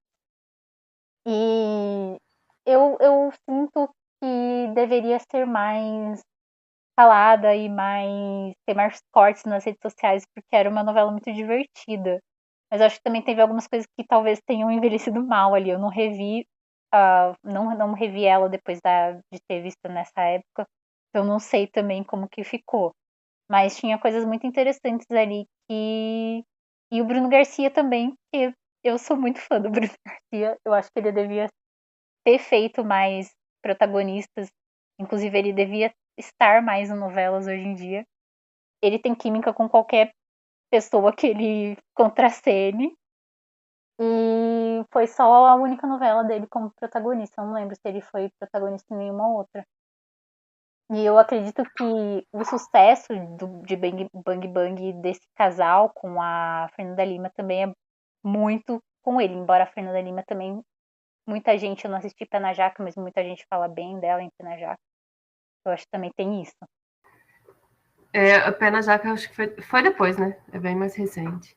A: E eu sinto que deveria ser mais falada e ter mais cortes nas redes sociais, porque era uma novela muito divertida. Mas eu acho que também teve algumas coisas que talvez tenham envelhecido mal ali. Eu não revi, não revi ela depois de ter visto nessa época. Então não sei também como que ficou. Mas tinha coisas muito interessantes ali que. E o Bruno Garcia também, que eu sou muito fã do Bruno Garcia. Eu acho que ele devia ter feito mais protagonistas. Inclusive, ele devia estar mais em novelas hoje em dia. Ele tem química com qualquer pessoa que ele contracene. E foi só a única novela dele como protagonista. Eu não lembro se ele foi protagonista em nenhuma outra. E eu acredito que o sucesso de Bang Bang Bang desse casal com a Fernanda Lima também é muito com ele. Embora a Fernanda Lima também, muita gente, eu não assisti Pé na Jaca, mas muita gente fala bem dela em Pé na Jaca. Eu acho que também tem isso.
B: A Pé na Jaca, acho que foi depois, né? É bem mais recente.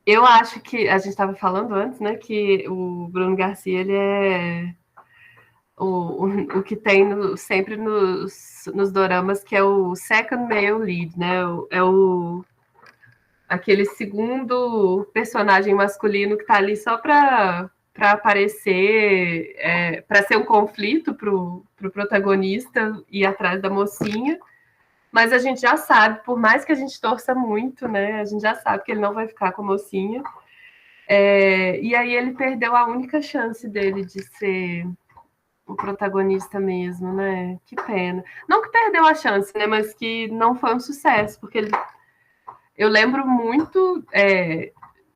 B: Eu acho que a gente estava falando antes, né? Que o Bruno Garcia ele é o que tem sempre nos doramas, que é o second male lead, né? Aquele segundo personagem masculino que está ali só para aparecer, para ser um conflito para o protagonista ir atrás da mocinha. Mas a gente já sabe, por mais que a gente torça muito, né? A gente já sabe que ele não vai ficar com a mocinha. E aí ele perdeu a única chance dele de ser o protagonista mesmo, né? Que pena. Não que perdeu a chance, né? Mas que não foi um sucesso, porque eu lembro muito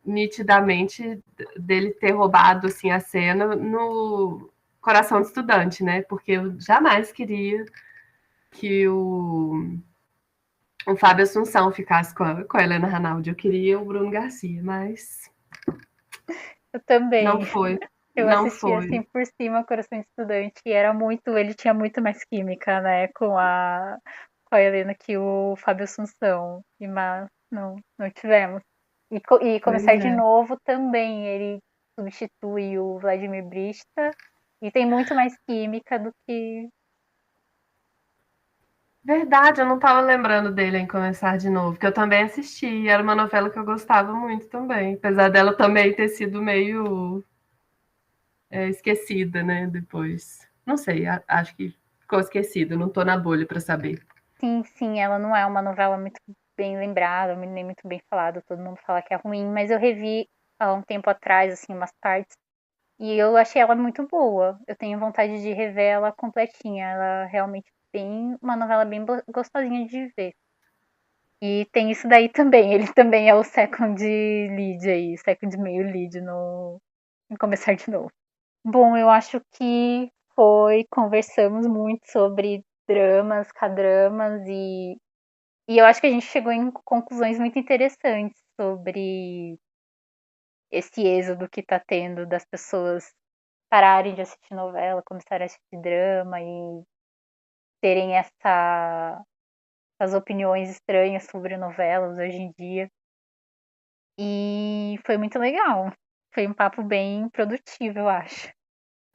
B: nitidamente dele ter roubado assim a cena no Coração de Estudante, né? Porque eu jamais queria que o Fábio Assunção ficasse com a Helena Ranaldi. Eu queria o Bruno Garcia, mas
A: Eu também.
B: não foi.
A: Eu
B: Não
A: assisti assim
B: foi.
A: por cima Coração de Estudante e ele tinha muito mais química, né, com a Helena que o Fábio Assunção. Mas não tivemos. E
B: Pois
A: Começar de
B: é.
A: Novo também, ele substitui o Vladimir Brista e tem muito mais química do que.
B: Verdade, eu não estava lembrando dele em Começar de Novo, que eu também assisti. Era uma novela que eu gostava muito também, apesar dela também ter sido meio esquecida, né? Depois. Não sei, acho que ficou esquecida, não tô na bolha para saber.
A: Sim, sim, ela não é uma novela muito bem lembrada, nem muito bem falada, todo mundo fala que é ruim, mas eu revi há um tempo atrás, assim, umas partes, e eu achei ela muito boa. Eu tenho vontade de rever ela completinha. Ela é realmente uma novela bem gostosinha de ver. E tem isso daí também. Ele também é o second lead aí, second male lead no em Começar de Novo. Bom, eu acho que conversamos muito sobre dramas, K-dramas e eu acho que a gente chegou em conclusões muito interessantes sobre esse êxodo que tá tendo das pessoas pararem de assistir novela, começarem a assistir drama e terem essas opiniões estranhas sobre novelas hoje em dia. E foi muito legal. Foi um papo bem produtivo, eu acho.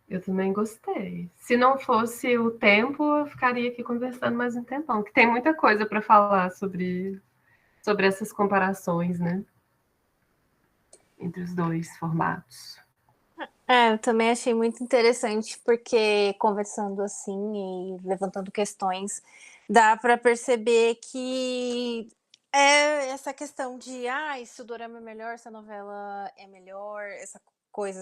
B: Eu também gostei. Se não fosse o tempo, eu ficaria aqui conversando mais um tempão, que tem muita coisa para falar sobre essas comparações, né? Entre os dois formatos.
C: Eu também achei muito interessante, porque conversando assim e levantando questões, dá para perceber que é essa questão de se o dorama é melhor, se a novela é melhor, essa coisa,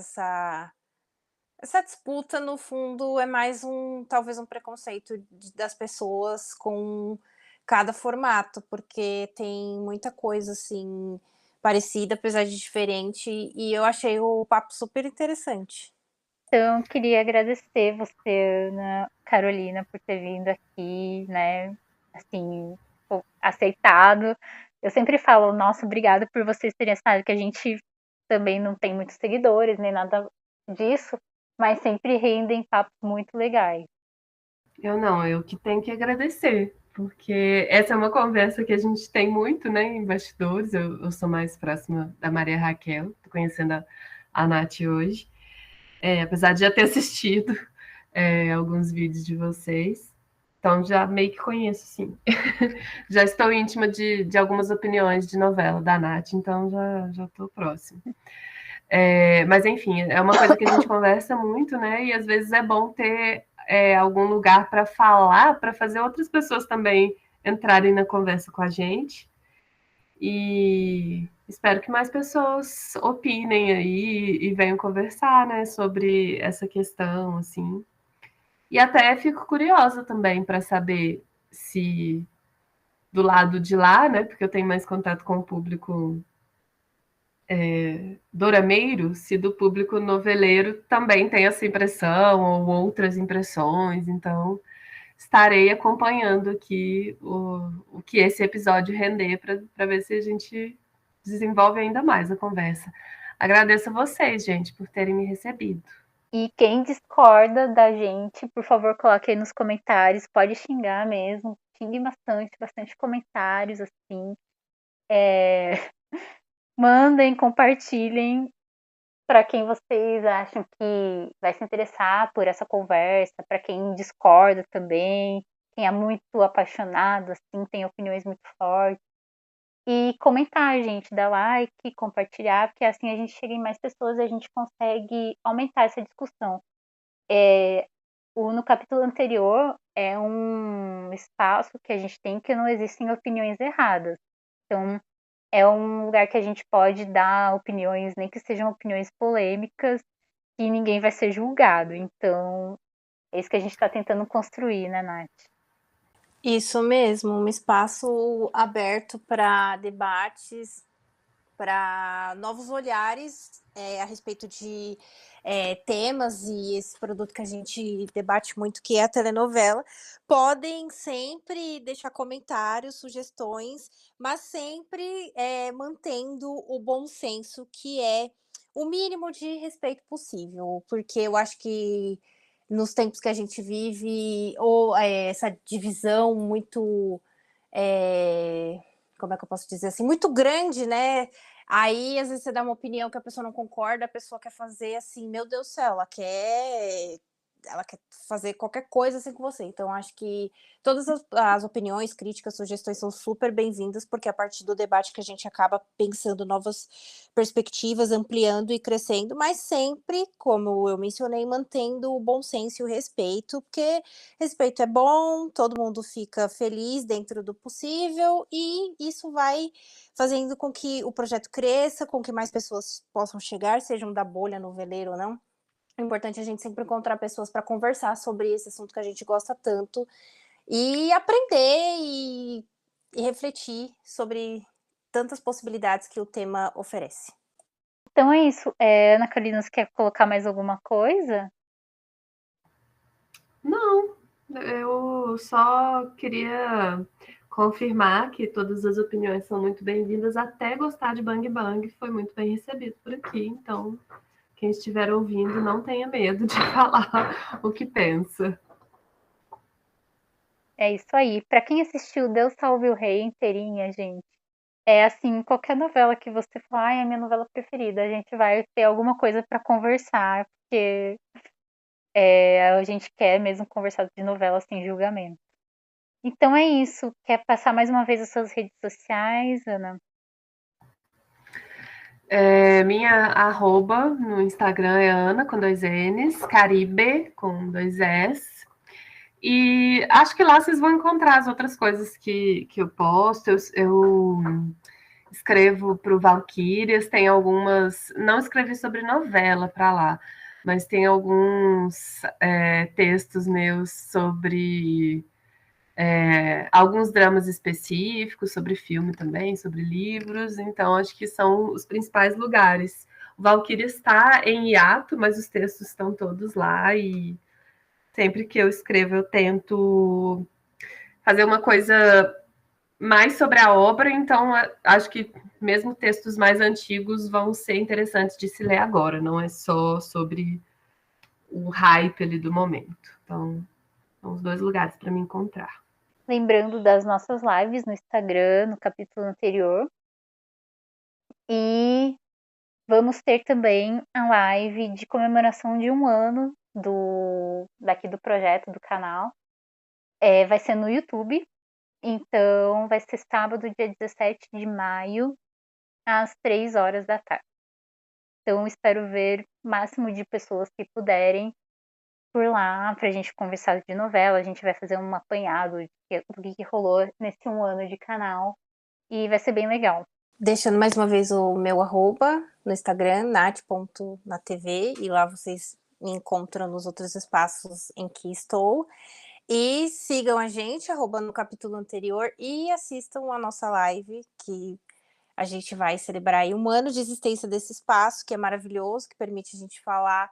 C: essa disputa, no fundo, é mais talvez um preconceito das pessoas com cada formato, porque tem muita coisa assim parecida, apesar de diferente, e eu achei o papo super interessante.
A: Então, queria agradecer você, Ana Carolina, por ter vindo aqui, né? Assim, aceitado. Eu sempre falo, nossa, obrigada por vocês terem assinado, que a gente também não tem muitos seguidores, nem nada disso, mas sempre rendem papos muito legais.
B: Eu que tenho que agradecer, porque essa é uma conversa que a gente tem muito, né, em bastidores. Eu sou mais próxima da Maria Raquel, tô conhecendo a Nath hoje, apesar de já ter assistido alguns vídeos de vocês. Então já meio que conheço, sim. Já estou íntima de algumas opiniões de novela da Nath, então já estou próxima. Mas enfim, é uma coisa que a gente conversa muito, né? E às vezes é bom ter algum lugar para falar, para fazer outras pessoas também entrarem na conversa com a gente. E espero que mais pessoas opinem aí e venham conversar, né, sobre essa questão, assim. E até fico curiosa também para saber se do lado de lá, né, porque eu tenho mais contato com o público dorameiro, se do público noveleiro também tem essa impressão ou outras impressões. Então, estarei acompanhando aqui o que esse episódio render para ver se a gente desenvolve ainda mais a conversa. Agradeço a vocês, gente, por terem me recebido.
A: E quem discorda da gente, por favor, coloque aí nos comentários. Pode xingar mesmo. Xingue bastante, bastante comentários, assim. Mandem, compartilhem para quem vocês acham que vai se interessar por essa conversa, para quem discorda também, quem é muito apaixonado, assim, tem opiniões muito fortes. E comentar, gente, dar like, compartilhar, porque assim a gente chega em mais pessoas e a gente consegue aumentar essa discussão. No capítulo anterior é um espaço que a gente tem que não existem opiniões erradas. Então, é um lugar que a gente pode dar opiniões, nem que sejam opiniões polêmicas, e ninguém vai ser julgado. Então, é isso que a gente está tentando construir, né, Nath?
C: Isso mesmo, um espaço aberto para debates, para novos olhares a respeito de temas, e esse produto que a gente debate muito, que é a telenovela. Podem sempre deixar comentários, sugestões, mas sempre mantendo o bom senso, que é o mínimo de respeito possível, porque eu acho que nos tempos que a gente vive, ou essa divisão muito, como é que eu posso dizer assim, muito grande, né? Aí, às vezes, você dá uma opinião que a pessoa não concorda, a pessoa quer fazer assim, meu Deus do céu, ela quer fazer qualquer coisa assim com você. Então, acho que todas as opiniões, críticas, sugestões são super bem-vindas, porque a partir do debate que a gente acaba pensando novas perspectivas, ampliando e crescendo, mas sempre, como eu mencionei, mantendo o bom senso e o respeito, porque respeito é bom, todo mundo fica feliz dentro do possível, e isso vai fazendo com que o projeto cresça, com que mais pessoas possam chegar, sejam da bolha, noveleiro ou não. É importante a gente sempre encontrar pessoas para conversar sobre esse assunto que a gente gosta tanto, e aprender e refletir sobre tantas possibilidades que o tema oferece.
A: Então é isso. Ana Carolina, você quer colocar mais alguma coisa?
B: Não, eu só queria confirmar que todas as opiniões são muito bem-vindas, até gostar de Bang Bang foi muito bem recebido por aqui, então quem estiver ouvindo não tenha medo de falar o que pensa.
A: É isso aí. Para quem assistiu Deus Salve o Rei inteirinha, gente, é assim, qualquer novela que você falar, é a minha novela preferida, a gente vai ter alguma coisa para conversar, porque a gente quer mesmo conversar de novela sem julgamento. Então é isso. Quer passar mais uma vez as suas redes sociais, Ana?
B: Minha arroba no Instagram é Ana com 2 N's, Caribe com 2 S. E acho que lá vocês vão encontrar as outras coisas que eu posto. Eu escrevo para o Valquírias, tem algumas. Não escrevi sobre novela para lá, mas tem alguns textos meus sobre alguns dramas específicos, sobre filme também, sobre livros. Então, acho que são os principais lugares. O Valquírias está em hiato, mas os textos estão todos lá e sempre que eu escrevo eu tento fazer uma coisa mais sobre a obra, então acho que mesmo textos mais antigos vão ser interessantes de se ler agora, não é só sobre o hype ali do momento. Então, são os dois lugares para me encontrar.
A: Lembrando das nossas lives no Instagram, no capítulo anterior. E vamos ter também a live de comemoração de 1 ano daqui do projeto, do canal. Vai ser no YouTube. Então, vai ser sábado, dia 17 de maio, às 3 horas da tarde. Então, espero ver o máximo de pessoas que puderem por lá pra gente conversar de novela. A gente vai fazer um apanhado do que rolou nesse 1 ano de canal. E vai ser bem legal.
C: Deixando mais uma vez o meu arroba no Instagram, nath.natv, e lá vocês me encontram nos outros espaços em que estou. E sigam a gente, arroba no capítulo anterior, e assistam a nossa live, que a gente vai celebrar aí 1 ano de existência desse espaço, que é maravilhoso, que permite a gente falar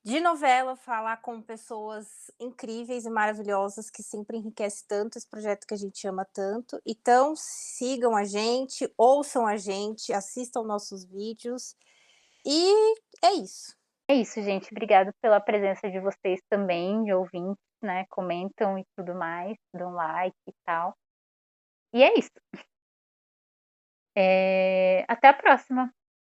C: de novela, falar com pessoas incríveis e maravilhosas que sempre enriquece tanto esse projeto que a gente ama tanto. Então, sigam a gente, ouçam a gente, assistam nossos vídeos. E é isso.
A: É isso, gente. Obrigada pela presença de vocês também, de ouvintes, né? Comentam e tudo mais, dão like e tal. E é isso. Até a próxima.